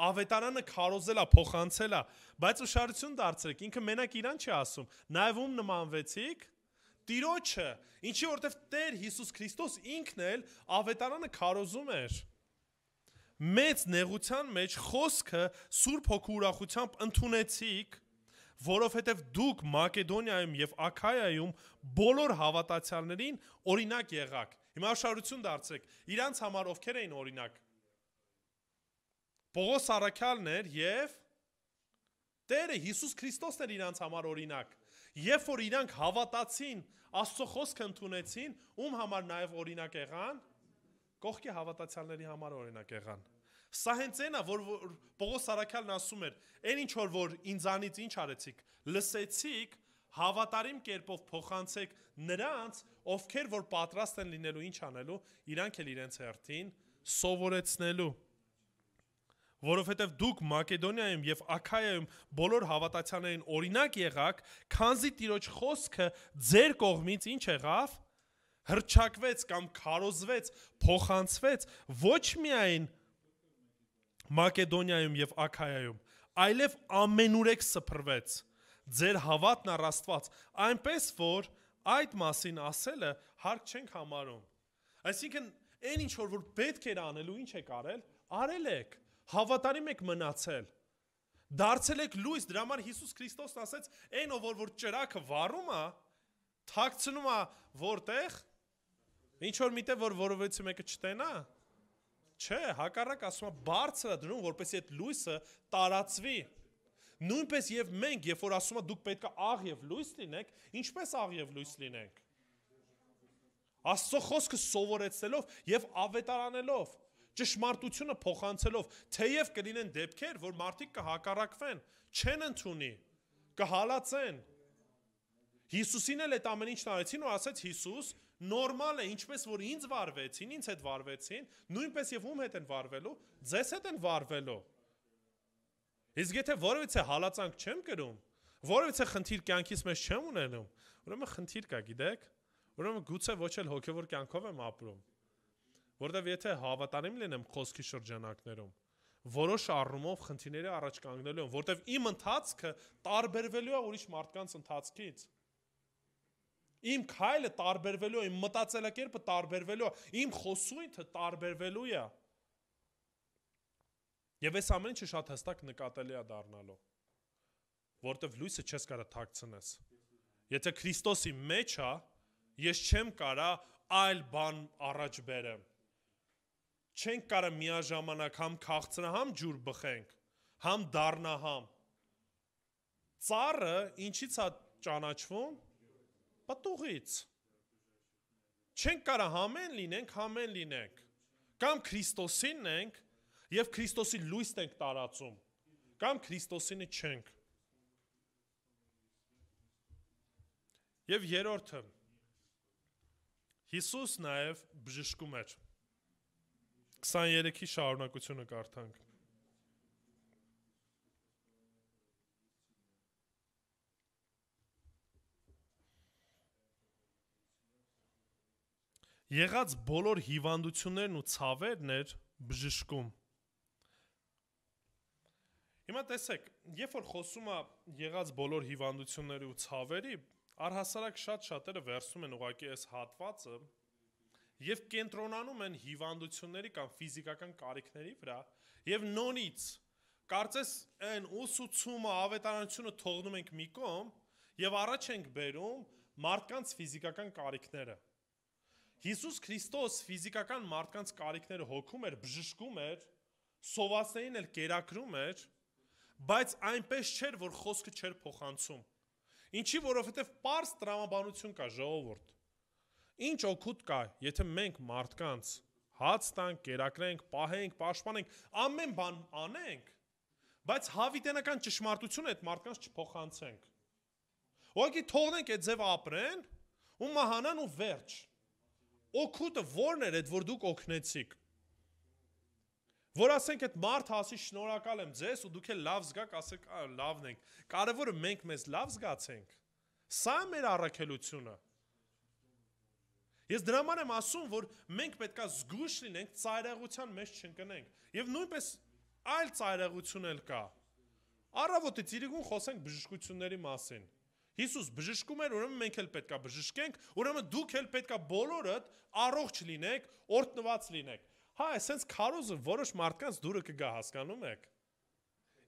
Ավետարանը քարոզել է, փոխանցել է, բայց ուշադրություն դարձրեք, ինքը մենակ իրան չի ասում, նաև ում նմանվեցիք, Տիրոջը, ինչի որտեվ Տեր Հիսուս Քրիստոս ինքն էլ ավետարանը քարոզում էր։ Մեծ նեղության մեջ խոսքը Սուրբ Հոգու ուրախությամբ ընդունեցիք, որովհետև դուք Մակեդոնիայում և Աքայայում բոլոր հավատացյալներին օրինակ եղաք։ Հիմա ուշադրություն դարձրեք, իրանց համար ովքեր էին օրինակ։ Պողոս Արաքյալն էր և Տերը Հիսուս Քրիստոսն էր իրանց համար օրինակ։ Երբ որ իրանք հավատացին, Աստծո խոսքը ընդունեցին, ում համար նաև օրինակ եղան, կողքի հավատացյալների համար օրինակ եղան։ Սա հենց այն է, որ Պողոս Արաքյալն ասում էր, այն ինչ որ ինձանից ինչ արեցիք, լսեցիք, հավատարիմ կերպով փոխանցեք նրանց, ովքեր որ պատրաստ են լինելու ինչ անելու, իրանք էլ իրենց հերթին սովորեցնելու։ Որովհետև դուք Մակեդոնիայում և Աքայայում բոլոր հավատացյալներին օրինակ եղաք, քանզի Տիրոջ խոսքը ձեր կողմից ինչ եղավ, հռչակվեց կամ քարոզվեց, փոխանցվեց ոչ միայն Մակեդոնիայում և Աքայայում, այլև ամենուրեք սփռվեց, ձեր հավատն առ Աստված, այնպես որ այդ մասին ասելը հարկ չենք համարում։ Այսինքն, այն ինչ որ պետք էր անելու, ինչ եք արել, արել եք։ Հավատարիմ եք մնացել, դարձել եք լույս, դրա համար Հիսուս Քրիստոսն ասեց, այն ով որ ճրագը վառում է, թաքցնում է որտեղ, ինչ որ միտեղ որ որովհետեւ մեկը չտենա, չէ, հակառակ ասում է բարձր է դնում, որպեսզի այդ լույսը տարածվի։ Նույնպես եւ մենք, երբ որ ասում է դուք պետք է աղ եւ լույս լինեք, ինչպես աղ եւ լույս լինենք։ Աստծո խոսքը սովորեցնելով եւ ավետարանելով, ճշմարտությունը փոխանցելով, թեև կլինեն դեպքեր, որ մարդիկ կհակառակվեն, չեն ընդունի, կհալածեն։ Հիսուսին էլ այդ ամեն ինչն արեցին ու ասեց Հիսուս, նորմալ է, ինչպես որ ինձ վարվեցին, ինձ հետ վարվեցին, նույնպես եւ ում հետ են վարվելու, ձեզ հետ են վարվելու։ Իսկ եթե որևիցե հալածանք չեմ կրում, որևիցե խնդիր կյանքից մեջ չեմ ունենում, ուրեմն խնդիր կա, գիտեք, ուրեմն գուցե ոչ էլ հոգևոր կյանքով եմ ապրում։ Որտեվ եթե հավատարիմ լինեմ խոսքի շրջանակներում, որոշ առումով խնդիրների առաջ կանգնելու եմ, որտեվ իմ ընթացքը տարբերվելու է ուրիշ մարդկանց ընթացքից։ Իմ քայլը տարբերվելու է, իմ մտածելակերպը տարբերվելու է, իմ խոսույթը տարբերվելու է։ Եվ այս ամեն ինչը շատ հստակ նկատելի է դառնալու, որտեվ լույսը չես կարա թաքցնես։ Եթե Քրիստոսի մեջ է, ես չեմ կարա այլ բան առաջ բերեմ։ Չենք կարա միաժամանակ համ քաղցրը, համ ջուր բխենք, համ դառնա համ։ Ծառը ինչից է ճանաչվում պտուղից։ Չենք կարող համեն լինենք, կամ Քրիստոսինն ենք եւ Քրիստոսի լույսն ենք տարածում, կամ Քրիստոսինը չենք։ Եվ երրորդը, Հիսուս նաեւ բժշկում էր։ 23-ի շարունակությունը կարդանք։ Եղած բոլոր հիվանդություններն ու ցավերն էր բժշկում։ Հիմա տեսեք, երբ որ խոսում է եղած բոլոր հիվանդությունների ու ցավերի, առհասարակ շատերը վերցնում են ուղղակի այս հատվածը եւ կենտրոնանում են հիվանդությունների կամ ֆիզիկական կարիքների վրա եւ նորից կարծես այն ուսուցումը, ավետարանությունը թողնում ենք մի կողմ եւ առաջ ենք բերում մարդկանց ֆիզիկական կարիքները։ Հիսուս Քրիստոս ֆիզիկական մարդկանց կարիքները հոգում էր, բժշկում էր, սովածներին էլ կերակրում էր, բայց այնպես չէր, որ խոսքը չէր փոխանցում։ Ինչի, որովհետև պարզ տրամաբանություն կա, ժողովուրդ։ Ինչ օգուտ կա, եթե մենք մարդկանց հաց տանք, կերակրենք, պահենք, պաշտպանենք, ամեն բան անենք, բայց հավիտենական ճշմարտությունը այդ մարդկանց չփոխանցենք։ Ուղղակի թողնենք այդ ձև ապրեն ու մահանան ու վերջ։ Օգուտը ո՞րն էր այդ, որ դուք օգնեցիք։ Որ ասենք այդ մարդը ասի շնորհակալ եմ ձեզ ու դուք էլ լավ զգաք, ասեք լավն ենք։ Կարևորը մենք մեզ լավ զգացենք։ Սա է մեր առաքելությունը։ Ես դրա համար եմ ասում, որ մենք պետքա զգույշ լինենք, ծայրահեղության մեջ չընկնենք։ Եվ նույնպես այլ ծայրահեղություն էլ կա։ Առավոտից իրիկուն խոսենք բժշկությունների մասին։ Հիսուս բժշկում էր, ուրեմն մենք էլ պետքա բժշկենք, ուրեմն դուք էլ պետքա բոլորդ առողջ լինեք, օրհնված լինեք։ Հա, այսպես քարոզը որոշ մարդկանց դուրը կգա, հասկանում եք։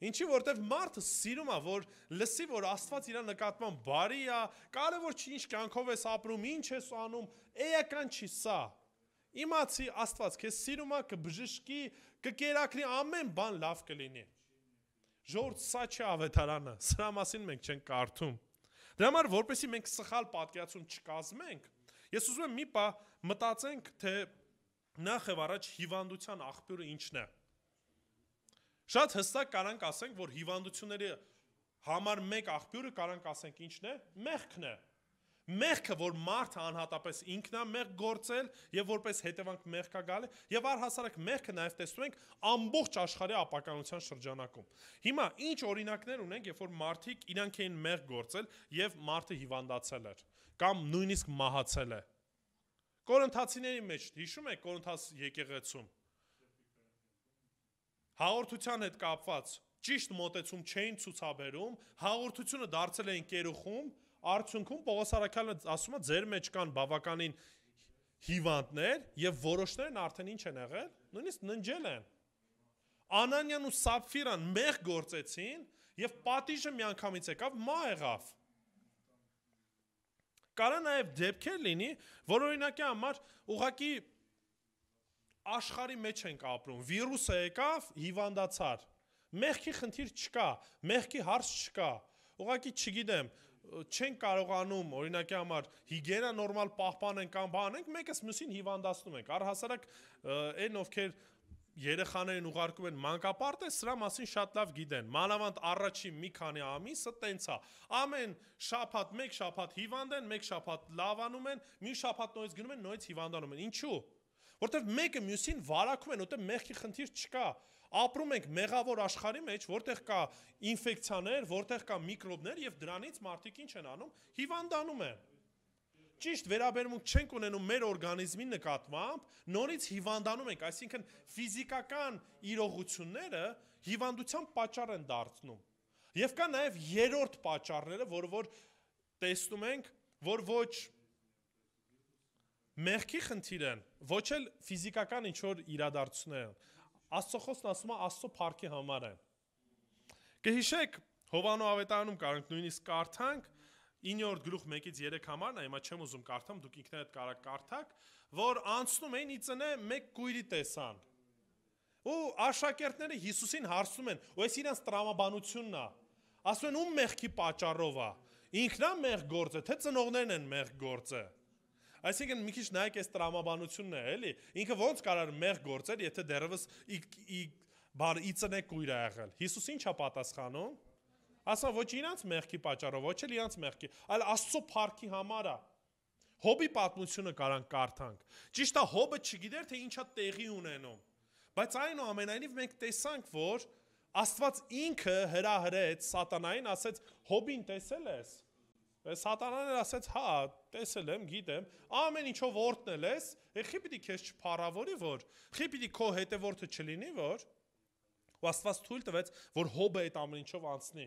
Ինչի որտեվ մարդը սիրում է, որ լսի, որ Աստված իր նկատմամբ բարի է, կարևոր չի ինչ կյանքով ես ապրում, ինչ ես անում, էական չի սա։ Իմացի Աստված քեզ սիրում է, կբժշկի, կկերակրի, ամեն բան լավ կլինի։ Ժողովուրդ, սա չի ավետարանը, սրա մասին մենք չենք կարդում։ Դրա համար, որպեսզի մենք սխալ պատկերացում չկազմենք, ես ուզում եմ մի պահ մտածենք, թե նախ եւ առաջ հիվանդության աղբյուրը ինչն է։ Շատ հստակ կարանք ասենք, որ հիվանդությունների համար մեկ աղբյուրը կարանք ասենք ինչն է, մեղքն է։ Մեղքը, որ մարդը անհատապես ինքն է մեղք գործել եւ որպես հետևանք մեղքա գալի, եւ առհասարակ մեղքը նաեւ տեսնում ենք ամբողջ աշխարհի ապականության շրջանակում։ Հիմա ինչ օրինակներ ունենք, երբ որ մարդիկ իրանք էին մեղք գործել եւ մարդը հիվանդացել էր կամ նույնիսկ մահացել է։ Կորինթացիների մեջ հիշում եք Կորինթաս եկեղեցում հաղորդության հետ կապված ճիշտ մոտեցում չէին ցուցաբերում, հաղորդությունը դարձել էին կերուխում, արդյունքում Պողոս առաքյալը ասում է ձեր մեջ կան բավականին հիվանդներ եւ որոշներն արդեն ինչ են եղել, նույնիսկ ննջել են։ Անանյան ու Սապֆիրան մեղ գործեցին եւ պատիժը միանգամից եկավ, մահ եղավ։ Կարա նաեւ դեպքեր լինի, որ օրինակի համար ուղղակի աշխարհի մեջ ենք ապրում, վիրուսը եկավ, հիվանդացար։ Մեղքի խնդիր չկա, մեղքի հարց չկա։ Ուղղակի չգիտեմ, չենք կարողանում, օրինակի համար հիգիենա նորմալ պահպանենք կամ բանենք, մեկս մյուսին հիվանդացնում ենք։ Առհասարակ այն ովքեր երեխաներին ուղարկում են մանկապարտեզ, սրա մասին շատ լավ գիտեն։ Մանավանդ առաջի մի քանի ամիսը տենց է։ Ամեն շաբաթ, մեկ շաբաթ հիվանդ են, մեկ շաբաթ լավանում են, մի շաբաթ նույնիսկ գնում են, նույնիսկ հիվանդանում են։ Ինչու՞։ Որտեվ մեկը մյուսին վարակում են, որտեվ մեղքի խնդիր չկա։ Ապրում ենք մեղավոր աշխարհի մեջ, որտեղ կա ինֆեկցիաներ, որտեղ կա միկրոբներ եւ դրանից մարդիկ ինչ են անում, հիվանդանում են։ Ճիշտ վերաբերմունք չենք ունենում մեր օրգանիզմի նկատմամբ, նորից հիվանդանում ենք, այսինքն ֆիզիկական իրողությունները հիվանդության պատճառ են դարձնում։ Եվ կա նաեւ երրորդ պատճառները, որ տեսնում ենք, որ ոչ մեղքի խնդիր են, ոչ էլ ֆիզիկական ինչ որ իրադարձություններ են։ Աստծո խոսքն ասում է Աստծո փառքի համար են։ Կհիշեք Հովանու ավետարանում կարանք նույնիսկ կարդանք 9-րդ գլուխ 1-ից 3 համարն է, հիմա չեմ ուզում կարդամ, դուք ինքներդ կարաք կարդաք, որ անցնում էին իծնե մեկ կույրի տեսան։ Ու աշակերտները Հիսուսին հարցնում են, ու այս իրանց տրամաբանությունն է։ Ասում են ում մեղքի պատճառով է։ Ինքնա մեղ գործը, թե ծնողներն են մեղ գործը։ Այսինքն մի քիչ նայեք այս տրամաբանությունն է, էլի։ Ինքը ոնց կարար մեղ գործել, եթե դեռևս ի ծնե կույր է եղել։ Հիսուս ի՞նչ է պատասխանում։ Ասա ոչ իրանց մեղքի պատճառով, ոչ էլ իրանց մեղքի, այլ Աստծո փառքի համար է։ Հոբի պատմությունը կարանք կարդանք։ Ճիշտ է, Հոբը չգիտեր, թե ինչա տեղի ունենում։ Բայց այնուամենայնիվ մենք տեսանք, որ Աստված ինքը հրահրեց Սատանային, ասեց. Հոբին տեսել ես։ Սատանան ասեց. հա, տեսել եմ, գիտեմ, ամեն ինչով օրհնել ես, խի պիտի քեզ չփառավորի, որ խի պիտի քո հետևորդը չլինի, որ ու Աստված թույլ տվեց, որ Հոբը այդ ամեն ինչով անցնի։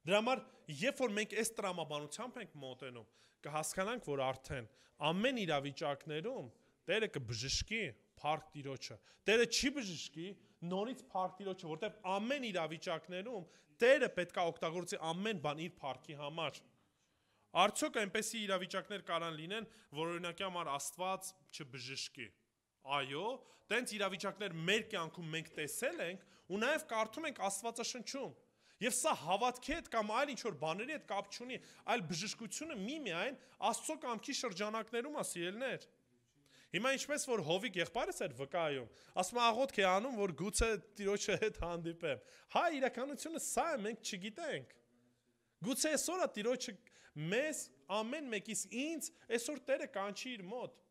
Դրա համար, երբ որ մենք այս տրամաբանությամբ ենք մոտենում, կհասկանանք, որ արդեն ամեն իրավիճակներում Տերը կբժշկի փառք Տիրոջը։ Տերը չի բժշկի նորից փառք Տիրոջը, որտեղ ամեն իրավիճակներում Տերը պետք է օգտագործի ամեն բան իր փառքի համար։ Արդյոք այնպեսի իրավիճակներ կարան լինեն, որ օրինակի համար Աստված չբժշկի։ Այո, տենց իրավիճակներ մեր կյանքում մենք տեսել ենք ու նաև կարդում ենք Աստվածաշնչում։ Եվ սա հավատքի հետ կամ այլ ինչ-որ բաների հետ կապ չունի, այլ բժշկությունը միմիայն Աստծո կամքի շրջանակներում է, սիրելիներ։ Հիմա ինչպես որ Հովիկ եղբայրս էր վկայում, ասում է աղոթք է անում, որ գուցե Տիրոջը հետ հանդիպեմ։ Հա, իրականությունը սա է, մենք չգիտենք։ Գուցե այսօր է Տիրոջը մեզ ամեն մեկիս ինձ այսօր Տերը կանչի իր մոտ։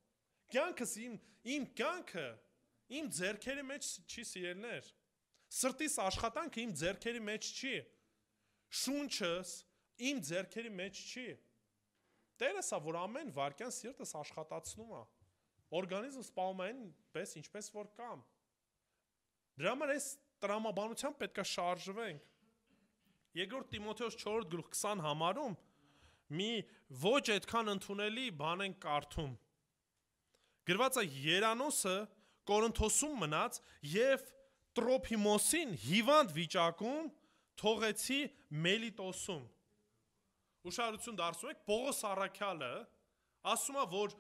Կյանքս իմ կյանքը իմ ձեռքերի մեջ չի, սիրելիներ։ Սրտիս աշխատանքը իմ ձեռքերի մեջ չի։ Շունչս իմ ձեռքերի մեջ չի։ Տերս է, որ ամեն վարքյան սիրտս աշխատացնում է։ Օրգանիզմս սպառում պես ինչպես որ կամ։ Դրա համար այս տրամաբանությամբ պետք է շարժվենք։ Երկրորդ Տիմոթեոս 4:20 համարում մի ոչ այդքան ընդունելի բան են կարդում։ Գրված է Երանոսը Կորինթոսում մնաց եւ Տրոփիմոսին հիվանդ վիճակում թողեցի Մելիտոսում։ Ուշադրություն դարձնում եք, Պողոս առաքյալը ասում է, որ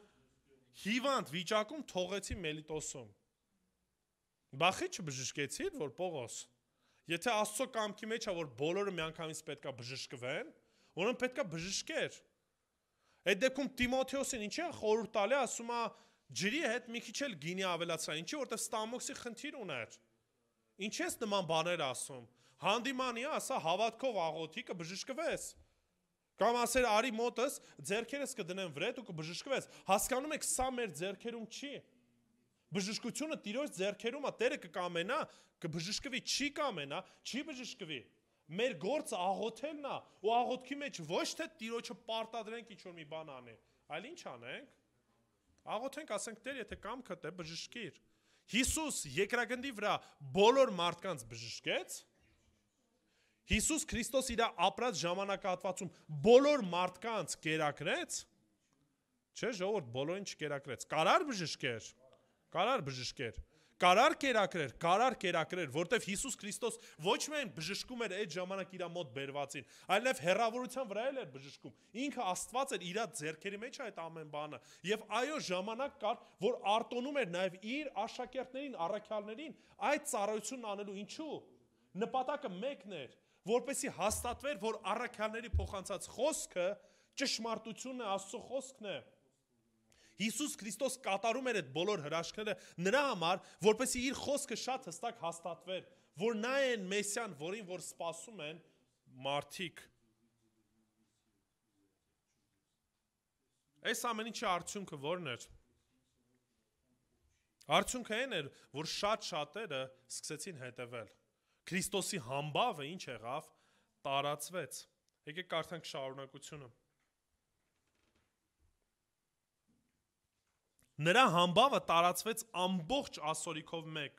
հիվանդ վիճակում թողեցի Մելիտոսում։ Բախի չբժշկեցիր, որ Պողոս։ Եթե Աստծո կամքի մեջ է, որ բոլորը միանգամից պետքա բժշկվեն, ուրեմն պետքա բժշկեր։ Այդ դեպքում Տիմոթեոսին ինչի է խորհուրդ տալի, ասում է ջրի հետ մի քիչ էլ գինի ավելացրա, ինչի որտեղ ստամոքսի խնդիր ուներ։ Ինչ ես նման բաներ ասում։ Հանդիմանի ասա հավատքով աղոթի կբժշկվես։ Կամ ասեր արի մոտս ձեռքերս կդնեմ վրա ու կբժշկվես։ Հասկանում եք, սա մեր ձեռքերում չի։ Բժշկությունը Տիրոջ ձեռքերում է, Տերը կկամենա, կբժշկվի, չի կամենա, չի բժշկվի։ Մեր գործը աղոթելն է, ու աղոթքի մեջ ոչ թե Տիրոջը պարտադրենք ինչ-որ մի բան անի, այլ ինչ անենք։ Աղոթենք, ասենք Տեր, եթե կամքդ է, բժշկիր։ Հիսուս երկրագնդի վրա բոլոր մարդկանց բժշկեց։ Հիսուս Քրիստոս իր ապրած ժամանակահատվածում բոլոր մարդկանց կերակրեց։ Չէ, ժողովուրդ, բոլորին չկերակրեց։ Կարար բժշկեր, կարար բժշկեր, կարար կերակրեր, որտեվ Հիսուս Քրիստոս ոչ միայն բժշկում էր այդ ժամանակ իր մոտ բերվածին, այլ նաև հեռավորության վրա էր բժշկում։ Ինքը Աստված էր, իր ձեռքերի մեջ այդ ամեն բանը։ Եվ այո, ժամանակ կար, որ արտոնում էր նաև իր աշակերտներին, առաքյալներին այդ ծառայությունն անելու։ Ինչու՞։ Նպատակը մեկն էր, որպեսզի հաստատվեր, որ առաքյալների փոխանցած խոսքը ճշմարտությունն է, Աստծո խոսքն է։ Հիսուս Քրիստոս կատարում էր այդ բոլոր հրաշքները նրա համար, որպեսզի իր խոսքը շատ հստակ հաստատվեր, որ նա է Մեսիան, որին որ սպասում են մարդիկ։ Այս ամեն ինչի արդյունքը ո՞րն էր։ Արդյունքը այն էր, որ շատերը սկսեցին հետևել։ Քրիստոսի համբավը ինչ եղավ, տարածվեց։ Եկեք կարդանք շարունակությունը։ Նրա համբավը տարածվեց ամբողջ ասորիքով մեկ։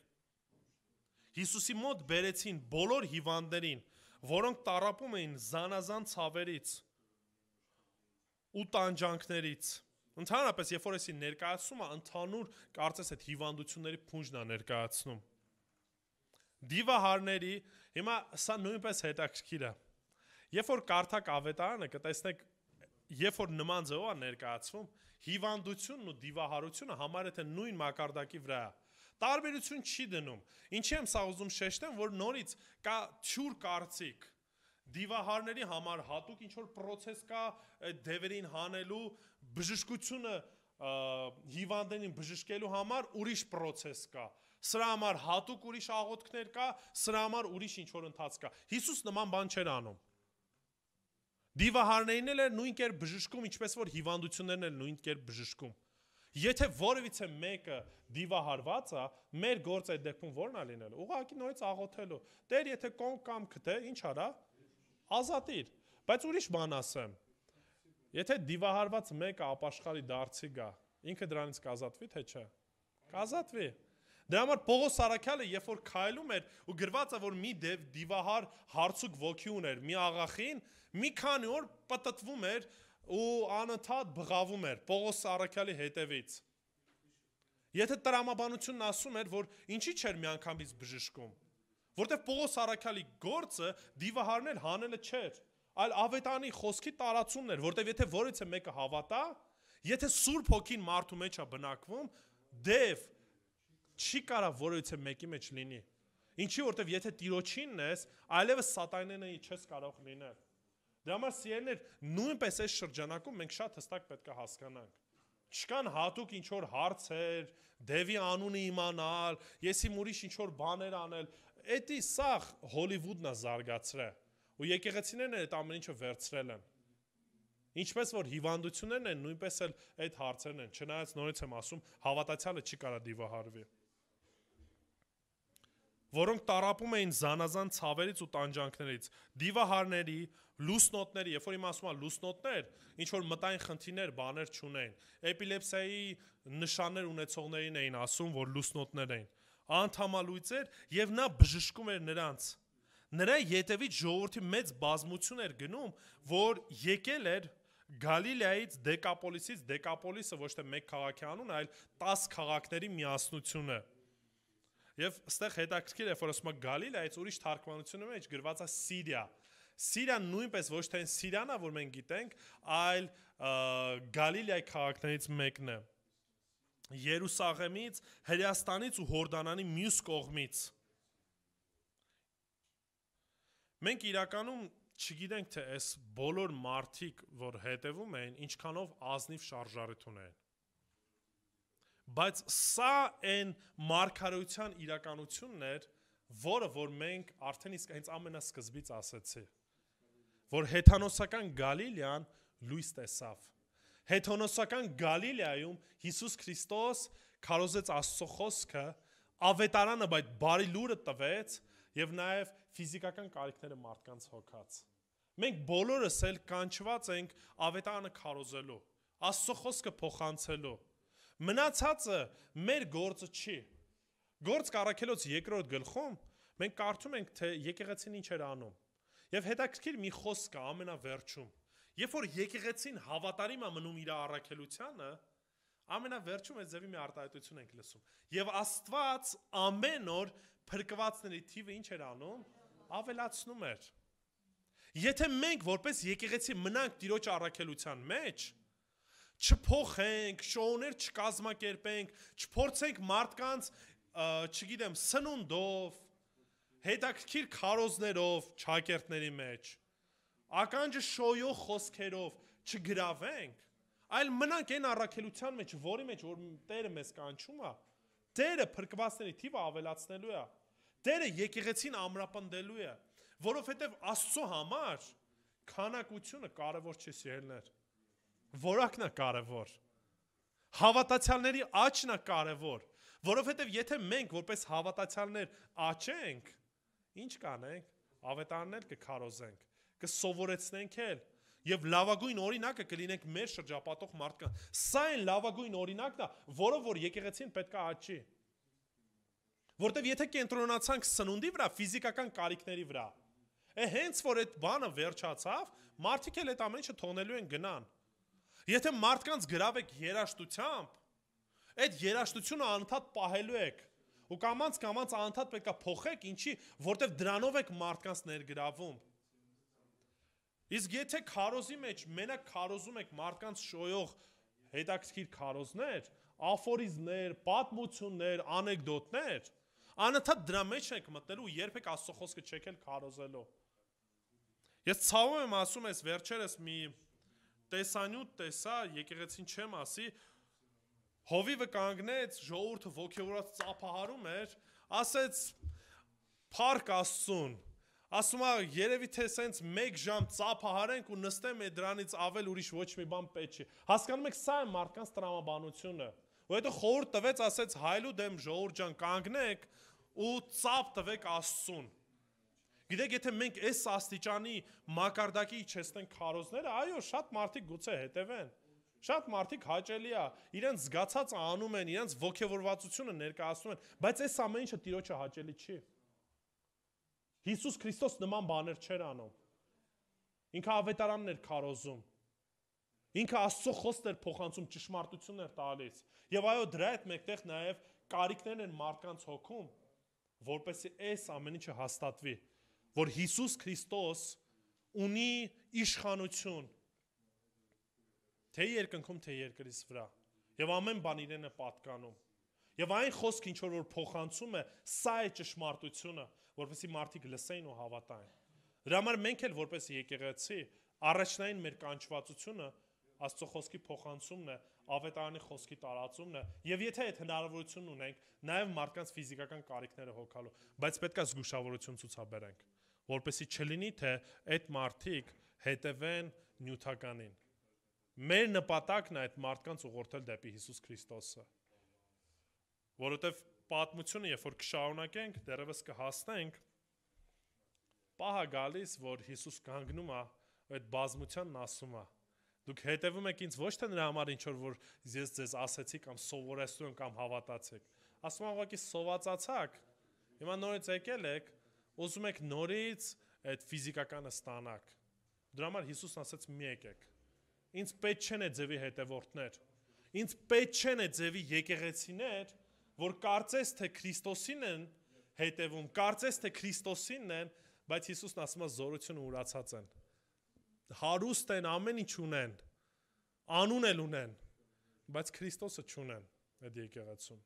Հիսուսի մոտ բերեցին բոլոր հիվանդներին, որոնք տառապում էին զանազան ցավերից ու տանջանքներից։ Ընդհանրապես, երբ որ էսի ներկայացումը ընդհանուր կարծես այդ հիվանդությունների փունջն է ներկայացնում։ Դիվահարների, հիմա սա նույնպես հետաքրքիր է։ Երբ որ կարդաք ավետարանը, կտեսնեք, երբ որ նման ձևով է ներկայացվում, հիվանդությունն ու դիվահարությունը համարը թե նույն մակարդակի վրա է։ Տարբերություն չի դնում։ Ինչի եմ սա ուզում շեշտեմ, որ նորից կա թյուր կարծիք։ Դիվահարների համար հատուկ ինչ-որ պրոցես կա այդ դևերին հանելու, բժշկությունը հիվանդներին բժշկելու համար ուրիշ պրոցես կա։ Սրա համար հատուկ ուրիշ աղոթքներ կա, սրա համար ուրիշ ինչ-որ ընթացք կա։ Հիսուս նման բան չէր անում։ Դիվահարներին էլ էր նույն կերպ բժշկում, ինչպես որ հիվանդություններն էլ նույն կերպ բժշկում։ Եթե որևիցե մեկը դիվահարված է, մեր գործը այդ դեպքում ո՞րն է լինելու։ Ուղղակի նորից աղոթելու։ Տեր, եթե կամ գտե, ինչ արա։ Ազատիր, բայց ուրիշ բան ասեմ։ Եթե դիվահարված մեկը ապաշխարի դարձի գա, ինքը դրանից կազատվի, թե չէ։ Կազատվի։ Դրա համար Պողոս Սարաքյալը, երբ որ քայլում էր ու գրված է, որ մի դիվահար հարցուկ ոգի ուներ, մի աղախին, մի քանի օր պտտվում էր ու անընդհատ բղավում էր Պողոս Սարաքյալի հետևից։ Եթե տրամաբանությունն ասում էր, որ ինչի՞ չէր միանգամից բժշկում, որտեղ Պողոս Սարաքյալի գործը դիվահարներ հանելը չէր, այլ ավետարանի խոսքի տարածումն էր, որտեղ եթե որևիցե մեկը հավատա, եթե Սուրբ Հոգին մարդու մեջ է բնակվում, դև չի կարա որևիցե մեկի մեջ լինի։ Ինչի որտեղ եթե Տիրոջինն ես, այլևս սատանայի չես կարող լինել։ Դրա համար սիրելիներ, նույնպես այս շրջանակում մենք շատ հստակ պետք է հասկանանք։ Չկան հատուկ ինչ-որ հարցեր, դևի անունը իմանալ, ես իմ ուրիշ ինչ-որ բաներ անել, էդի սաղ Հոլիվուդն է զարգացրել, ու եկեղեցիներն այդ ամեն ինչը վերցրել են։ Ինչպես որ հիվանդություններն են, նույնպես էլ այդ հարցերն են, չնայած նորից եմ ասում, հավատացյալը չի կարա դիվահարվի։ Որոնք տառապում էին զանազան ցավերից ու տանջանքներից, դիվահարների, լուսնոտների, երբ որ իմ ասում եմ լուսնոտներ, ինչ որ մտային խնդիրներ, բաներ չունեն, էպիլեպսիայի նշաններ ունեցողներին էին ասում, որ լուսնոտներ էին, անդամալույծեր եւ նա բժշկում էր նրանց։ Նրա ետևից ժողովրդի մեծ բազմություն էր գնում, որ եկել էր Գալիլեայից, Դեկապոլիսից, Դեկապոլիսը ոչ թե մեկ քաղաքի անուն, այլ 10 քաղաքների միասնությունը։ Եվ այստեղ հետաքրքիր է, որ ասում է Գալիլեայից, ուրիշ թարգմանությունների մեջ գրված է Սիրիա։ Սիրիան նույնպես ոչ թե Սիրիան է, որ մենք գիտենք, այլ Գալիլեայի քաղաքներից մեկն է։ Երուսաղեմից, Հրեաստանից ու Հորդանանի մյուս կողմից։ Մենք իրականում չգիտենք, թե այս բոլոր մարդիկ, որ հետևում են, ինչքանով ազնիվ շարժառիթ ունեն։ Բայց սա այն մարգարեության իրականությունն էր, որը որ մենք արդեն իսկ հենց ամենասկզբից ասեցի, որ հեթանոսական Գալիլեան լույս տեսավ։ Հեթանոսական Գալիլեայում Հիսուս Քրիստոս քարոզեց Աստծո խոսքը, ավետարանը բայց բարի լուրը տվեց եւ նաեւ ֆիզիկական կարիքները մարդկանց հոգաց։ Մենք բոլորս էլ կանչված ենք ավետարանը քարոզելու, Աստծո խոսքը փոխանցելու։ Մնացածը մեր գործը չի։ Գործ Առաքելոց 2-րդ գլխում մենք կարդում ենք, թե եկեղեցին ինչ էր անում։ Եվ հետաքրքիր մի խոսք կա ամենավերջում։ Երբ որ եկեղեցին հավատարիմ է մնում իր առաքելությանը, ամենավերջում այս ձևի մի արտահայտություն ենք լսում։ Եվ Աստված ամեն օր փրկվածների թիվը ինչ էր անում, ավելացնում էր։ Եթե մենք որպես եկեղեցի մնանք Տիրոջ առաքելության մեջ, չփոխենք, շոուներ չկազմակերպենք, չփորձենք մարդկանց, չգիտեմ, սնունդով, հետաքրքիր քարոզներով, ճակերտների մեջ, ականջը շոյող խոսքերով չգրավենք, այլ մնանք այն առաքելության մեջ, որի մեջ որ Տերը մեզ կանչում է, Տերը փրկվածների թիվը ավելացնելու է, Տերը եկեղեցին ամրապնդելու է, որովհետև Աստծո համար քանակությունը կարևոր չի, սիրելիներ, որակն է կարևոր, հավատացյալների աճն է կարևոր, որովհետև եթե մենք որպես հավատացյալներ աճենք, ինչ կանենք, ավետարաններ կքարոզենք, կսովորեցնենք էլ, եւ լավագույն օրինակը կլինենք մեր շրջապատող մարդկանց։ Սա այն լավագույն օրինակն է, որով որ եկեղեցին պետք է աճի։ Որտեւ եթե կենտրոնացանք սնունդի վրա, ֆիզիկական կարիքների վրա, հենց որ այդ բանը վերջացավ, մարդիկ էլ այդ ամեն ինչը թողնելու են գնան։ Եթե մարդկանց գրավեք երաշտությամբ, այդ երաշտությունը անընդհատ պահելու եք, ու կամած անընդհատ պետք է փոխեք, ինչի, որտեվ դրանով եք մարդկանց ներգրավում։ Իսկ եթե քարոզի մեջ մենակ քարոզում եք մարդկանց շոյող հետաքրքիր քարոզներ, աֆորիզմներ, պատմություններ, անեկդոտներ, անընդհատ դրա մեջ եք մտնելու ու երբեք Աստծո խոսքը չեք էլ քարոզելու։ Ես ցավում եմ ասում ես վերջերս մի տեսանյութ տեսա, եկեղեցին չեմ ասի, հովիվը կանգնեց, ժողովուրդը ոգևորված ծափահարում էր, ասեց փառք Աստծուն, ասում է երևի թե սենց 1 ժամ ծափահարենք ու նստեմ դրանից ավել ուրիշ ոչ մի բան պետք չի։ Հասկանում եք, սա է մարդկանց տրամաբանությունը, որ հետո խորհուրդ տվեց, ասեց հայլու դեմ ժողովուրդ ջան կանգնեք ու ծափ տվեք Աստծուն։ Գիտեք, եթե մենք այս աստիճանի մակարդակի իջեցնենք քարոզները, այո, շատ մարդիկ գուցե հետևեն։ Շատ մարդիկ հաճելի է, իրենց զգացածը անում են, իրենց ոգևորվածությունը ներկայացնում են, բայց այս ամեն ինչը Տիրոջը հաճելի չի։ Հիսուս Քրիստոս նման բաներ չէր անում։ Ինքը ավետարանն էր քարոզում։ Ինքը Աստծո խոսքն էր փոխանցում, ճշմարտությունն էր տալիս։ Եվ այո, դրա հետ մեկտեղ նաև կարիքներն են մարդկանց հոգում, որպեսզի այս ամեն ինչը հաստատվի, որ Հիսուս Քրիստոս ունի իշխանություն թե երկնքում, թե երկրից վրա, եւ ամեն բան իրեն է պատկանում։ Եվ այն խոսքը, ինչ որ փոխանցում է, սա է ճշմարտությունը, որպեսզի մարդիկ լսեն ու հավատային։ Դրա համար մենք էլ որպես եկեղեցի առաջնային մեր կանչվածությունը Աստծո խոսքի փոխանցումն է, ավետարանի խոսքի տարածումն է, եւ եթե այդ հնարավորությունն ունենք, նաեւ մարդկանց ֆիզիկական կարիքները հոգալու, բայց պետք է զգուշավորություն ցուցաբերենք, որպեսզի չլինի, թե այդ մարդիկ հետևեն նյութականին։ Մեր նպատակն է այդ մարդկանց ուղղորդել դեպի Հիսուս Քրիստոսը։ Որովհետև պատմությունը, երբ որ կշարունակենք, դեռևս կհասնենք, պահը գալիս, որ Հիսուս կանգնում է, այդ բազմությանն ասում է. Դուք հետևում եք ինձ ոչ թե նրա համար ինչ որ ես ձեզ ասեցի կամ սովորեցնում եմ կամ հավատացեք։ Ասում եմ ուղղակի սովածացաք, հիմա նորից եկել եք, ուզում եք նորից այդ ֆիզիկականը ստանաք։ Դրա համար Հիսուսն ասաց մի եկեք։ Ինձ պետք չեն այդ ձևի հետևորդներ։ Ինձ պետք չեն այդ ձևի եկեղեցիներ, որ կարծես թե Քրիստոսին են հետևում, կարծես թե Քրիստոսինն են, բայց Հիսուսն ասում է զորությունը ուրացած են։ Հարուստ են, ամեն ինչ ունեն, անուն էլ ունեն, բայց Քրիստոսը չունեն այդ եկեղեցում։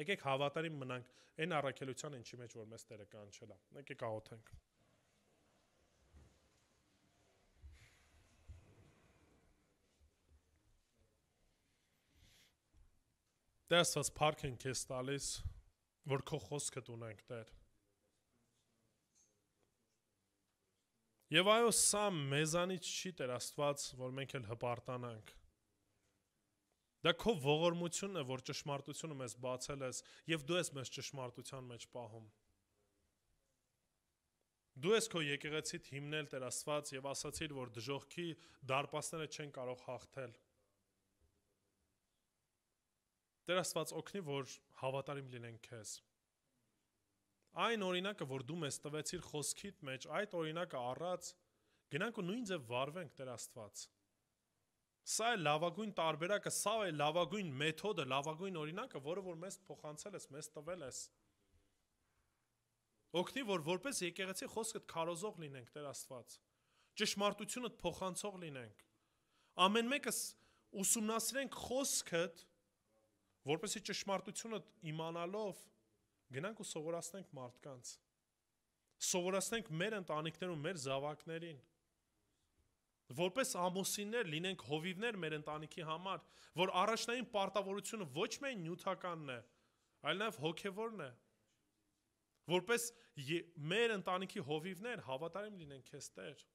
Եկեք հավատարիմ մնանք այն առաքելության ինչի մեջ, որ մեզ Տերը կանչել է։ Եկեք աղոթենք։ Տեր Աստված, փառք ենք քեզ տալիս, որ քո խոսքդ ունենք, Տեր։ Եվ այո, սա մեզանից չի, Տեր Աստված, որ մենք էլ հպարտանանք։ Դա քո ողորմությունն է, որ ճշմարտությունը մեզ բացել ես, եւ դու ես մեզ ճշմարտության մեջ պահում։ Դու ես քո եկեղեցիդ հիմնել, Տեր Աստված, եւ ասացիր, որ դժոխքի դարպասները չեն կարող հաղթել։ Տեր Աստված, օգնի, որ հավատարիմ լինենք քեզ։ Այն օրինակը, որ դու մեզ տվեցիր խոսքիդ մեջ, այդ օրինակը առած գնանք ու նույն ձև վարվենք, Տեր Աստված։ Սա է լավագույն տարբերակը, սա է լավագույն մեթոդը, լավագույն օրինակը, որը որ մեզ փոխանցել ես, մեզ տվել ես։ Օգնի, որ որպես եկեղեցի խոսքդ քարոզող լինենք, Տեր Աստված։ Ճշմարտությունդ փոխանցող լինենք։ Ամեն մեկս ուսումնասիրենք խոսքդ, որպեսզի ճշմարտությունը իմանալով գնանք ու սովորացնենք մարդկանց։ Սովորացնենք մեր ընտանիքներում, մեր զավակներին։ Որպես ամուսիններ լինենք հովիվներ մեր ընտանիքի համար, որ առաջնային պարտավորությունը ոչ միայն նյութականն է, այլ նաև հոգևորն է։ Որպես մեր ընտանիքի հովիվներ հավատարիմ լինենք քեզ, Տեր։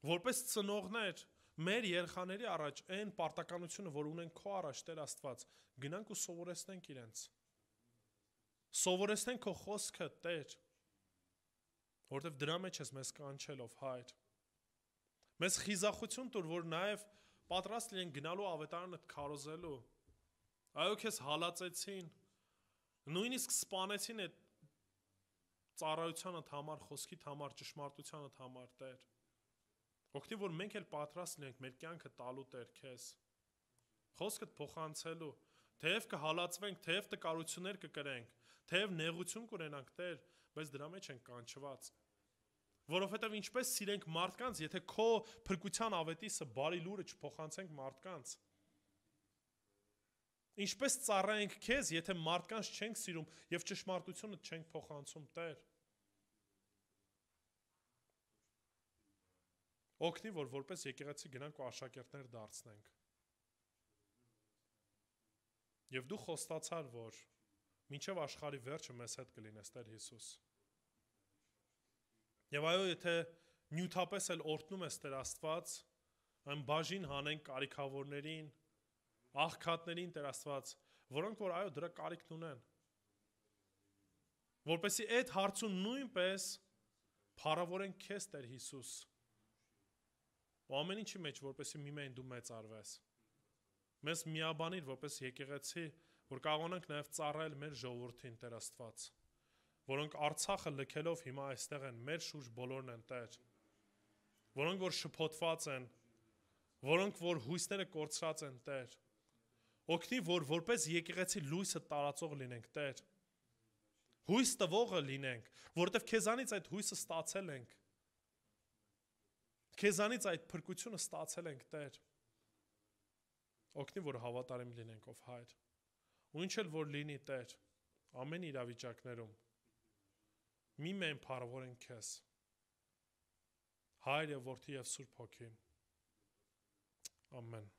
Որպես ծնողներ մեր երեխաների առաջ այն պարտականությունը, որ ունենք քո առաջ, Տեր Աստված, գնանք ու սովորեցնենք իրենց։ Սովորեցնենք քո խոսքը, Տեր, որովհետև դրա մեջ ես մեզ կանչելով, Հայր։ Մեզ խիզախություն տուր, որ նաև պատրաստ լինենք գնալու ավետարանը քարոզելու։ Այո, քեզ հալածեցին, նույնիսկ սպանեցին այդ ծառայությանդ համար, խոսքիդ համար, ճշմարտությանդ համար, Տեր։ Օգնի, որ մենք էլ պատրաստ լինենք մեր կյանքը տալու, Տեր, քեզ։ Խոսքդ փոխանցելու, թեև կհալածվենք, թեև տկարություններ կկրենք, թեև նեղություն կունենանք, Տեր, բայց դրա մեջ ենք կանչված։ Որովհետև ինչպես սիրենք մարդկանց, եթե քո փրկության ավետիսը բարի լուրը չփոխանցենք մարդկանց։ Ինչպես ծառայենք քեզ, եթե մարդկանց չենք սիրում եւ ճշմարտությունը չենք փոխանցում, Տեր։ Օգնի, որ որպես եկեղեցի գնանք ու աշակերտներ դարձնենք։ Եվ դու խոստացար, որ մինչև աշխարհի վերջը մեզ հետ կլինես, Տեր Հիսուս։ Եվ այո, եթե նյութապես էլ օրհնում ես, Տեր Աստված, այն բաժին հանենք կարիքավորներին, աղքատներին, Տեր Աստված, որոնք որ այո դրա կարիքն ունեն։ Որպեսզի այդ հարցում նույնպես փառավորենք քեզ, Տեր Հիսուս։ Ու ամեն ինչի մեջ, որպեսզի միմեն դու մեծ արվես։ Մեզ միաբանիր, որպես եկեղեցի, որ կարողանանք նաև ծառայել մեր ժողովրդին, Տեր Աստված, որոնք Արցախը լքելով հիմա այստեղ են, մեր շուրջ բոլորն են, Տեր, որոնք որ շփոթված են, որոնք որ հույսները կորցրած են, Տեր, օգնի, որ որպես եկեղեցի լույսը տարածող լինենք, Տեր, հույս տվողը լինենք, որովհետև քեզանից այդ հույսը ստացել ենք, քեզանից այդ փրկությունը ստացել ենք, Տեր, օգնի, որ հավատարիմ լինենք, ով Հայր, ու ինչ էլ որ լինի, Տեր, ամեն իրավիճակներում, մի մեն փառավորենք քեզ, Հայր և Որդի և Սուրբ Հոգի, ամեն։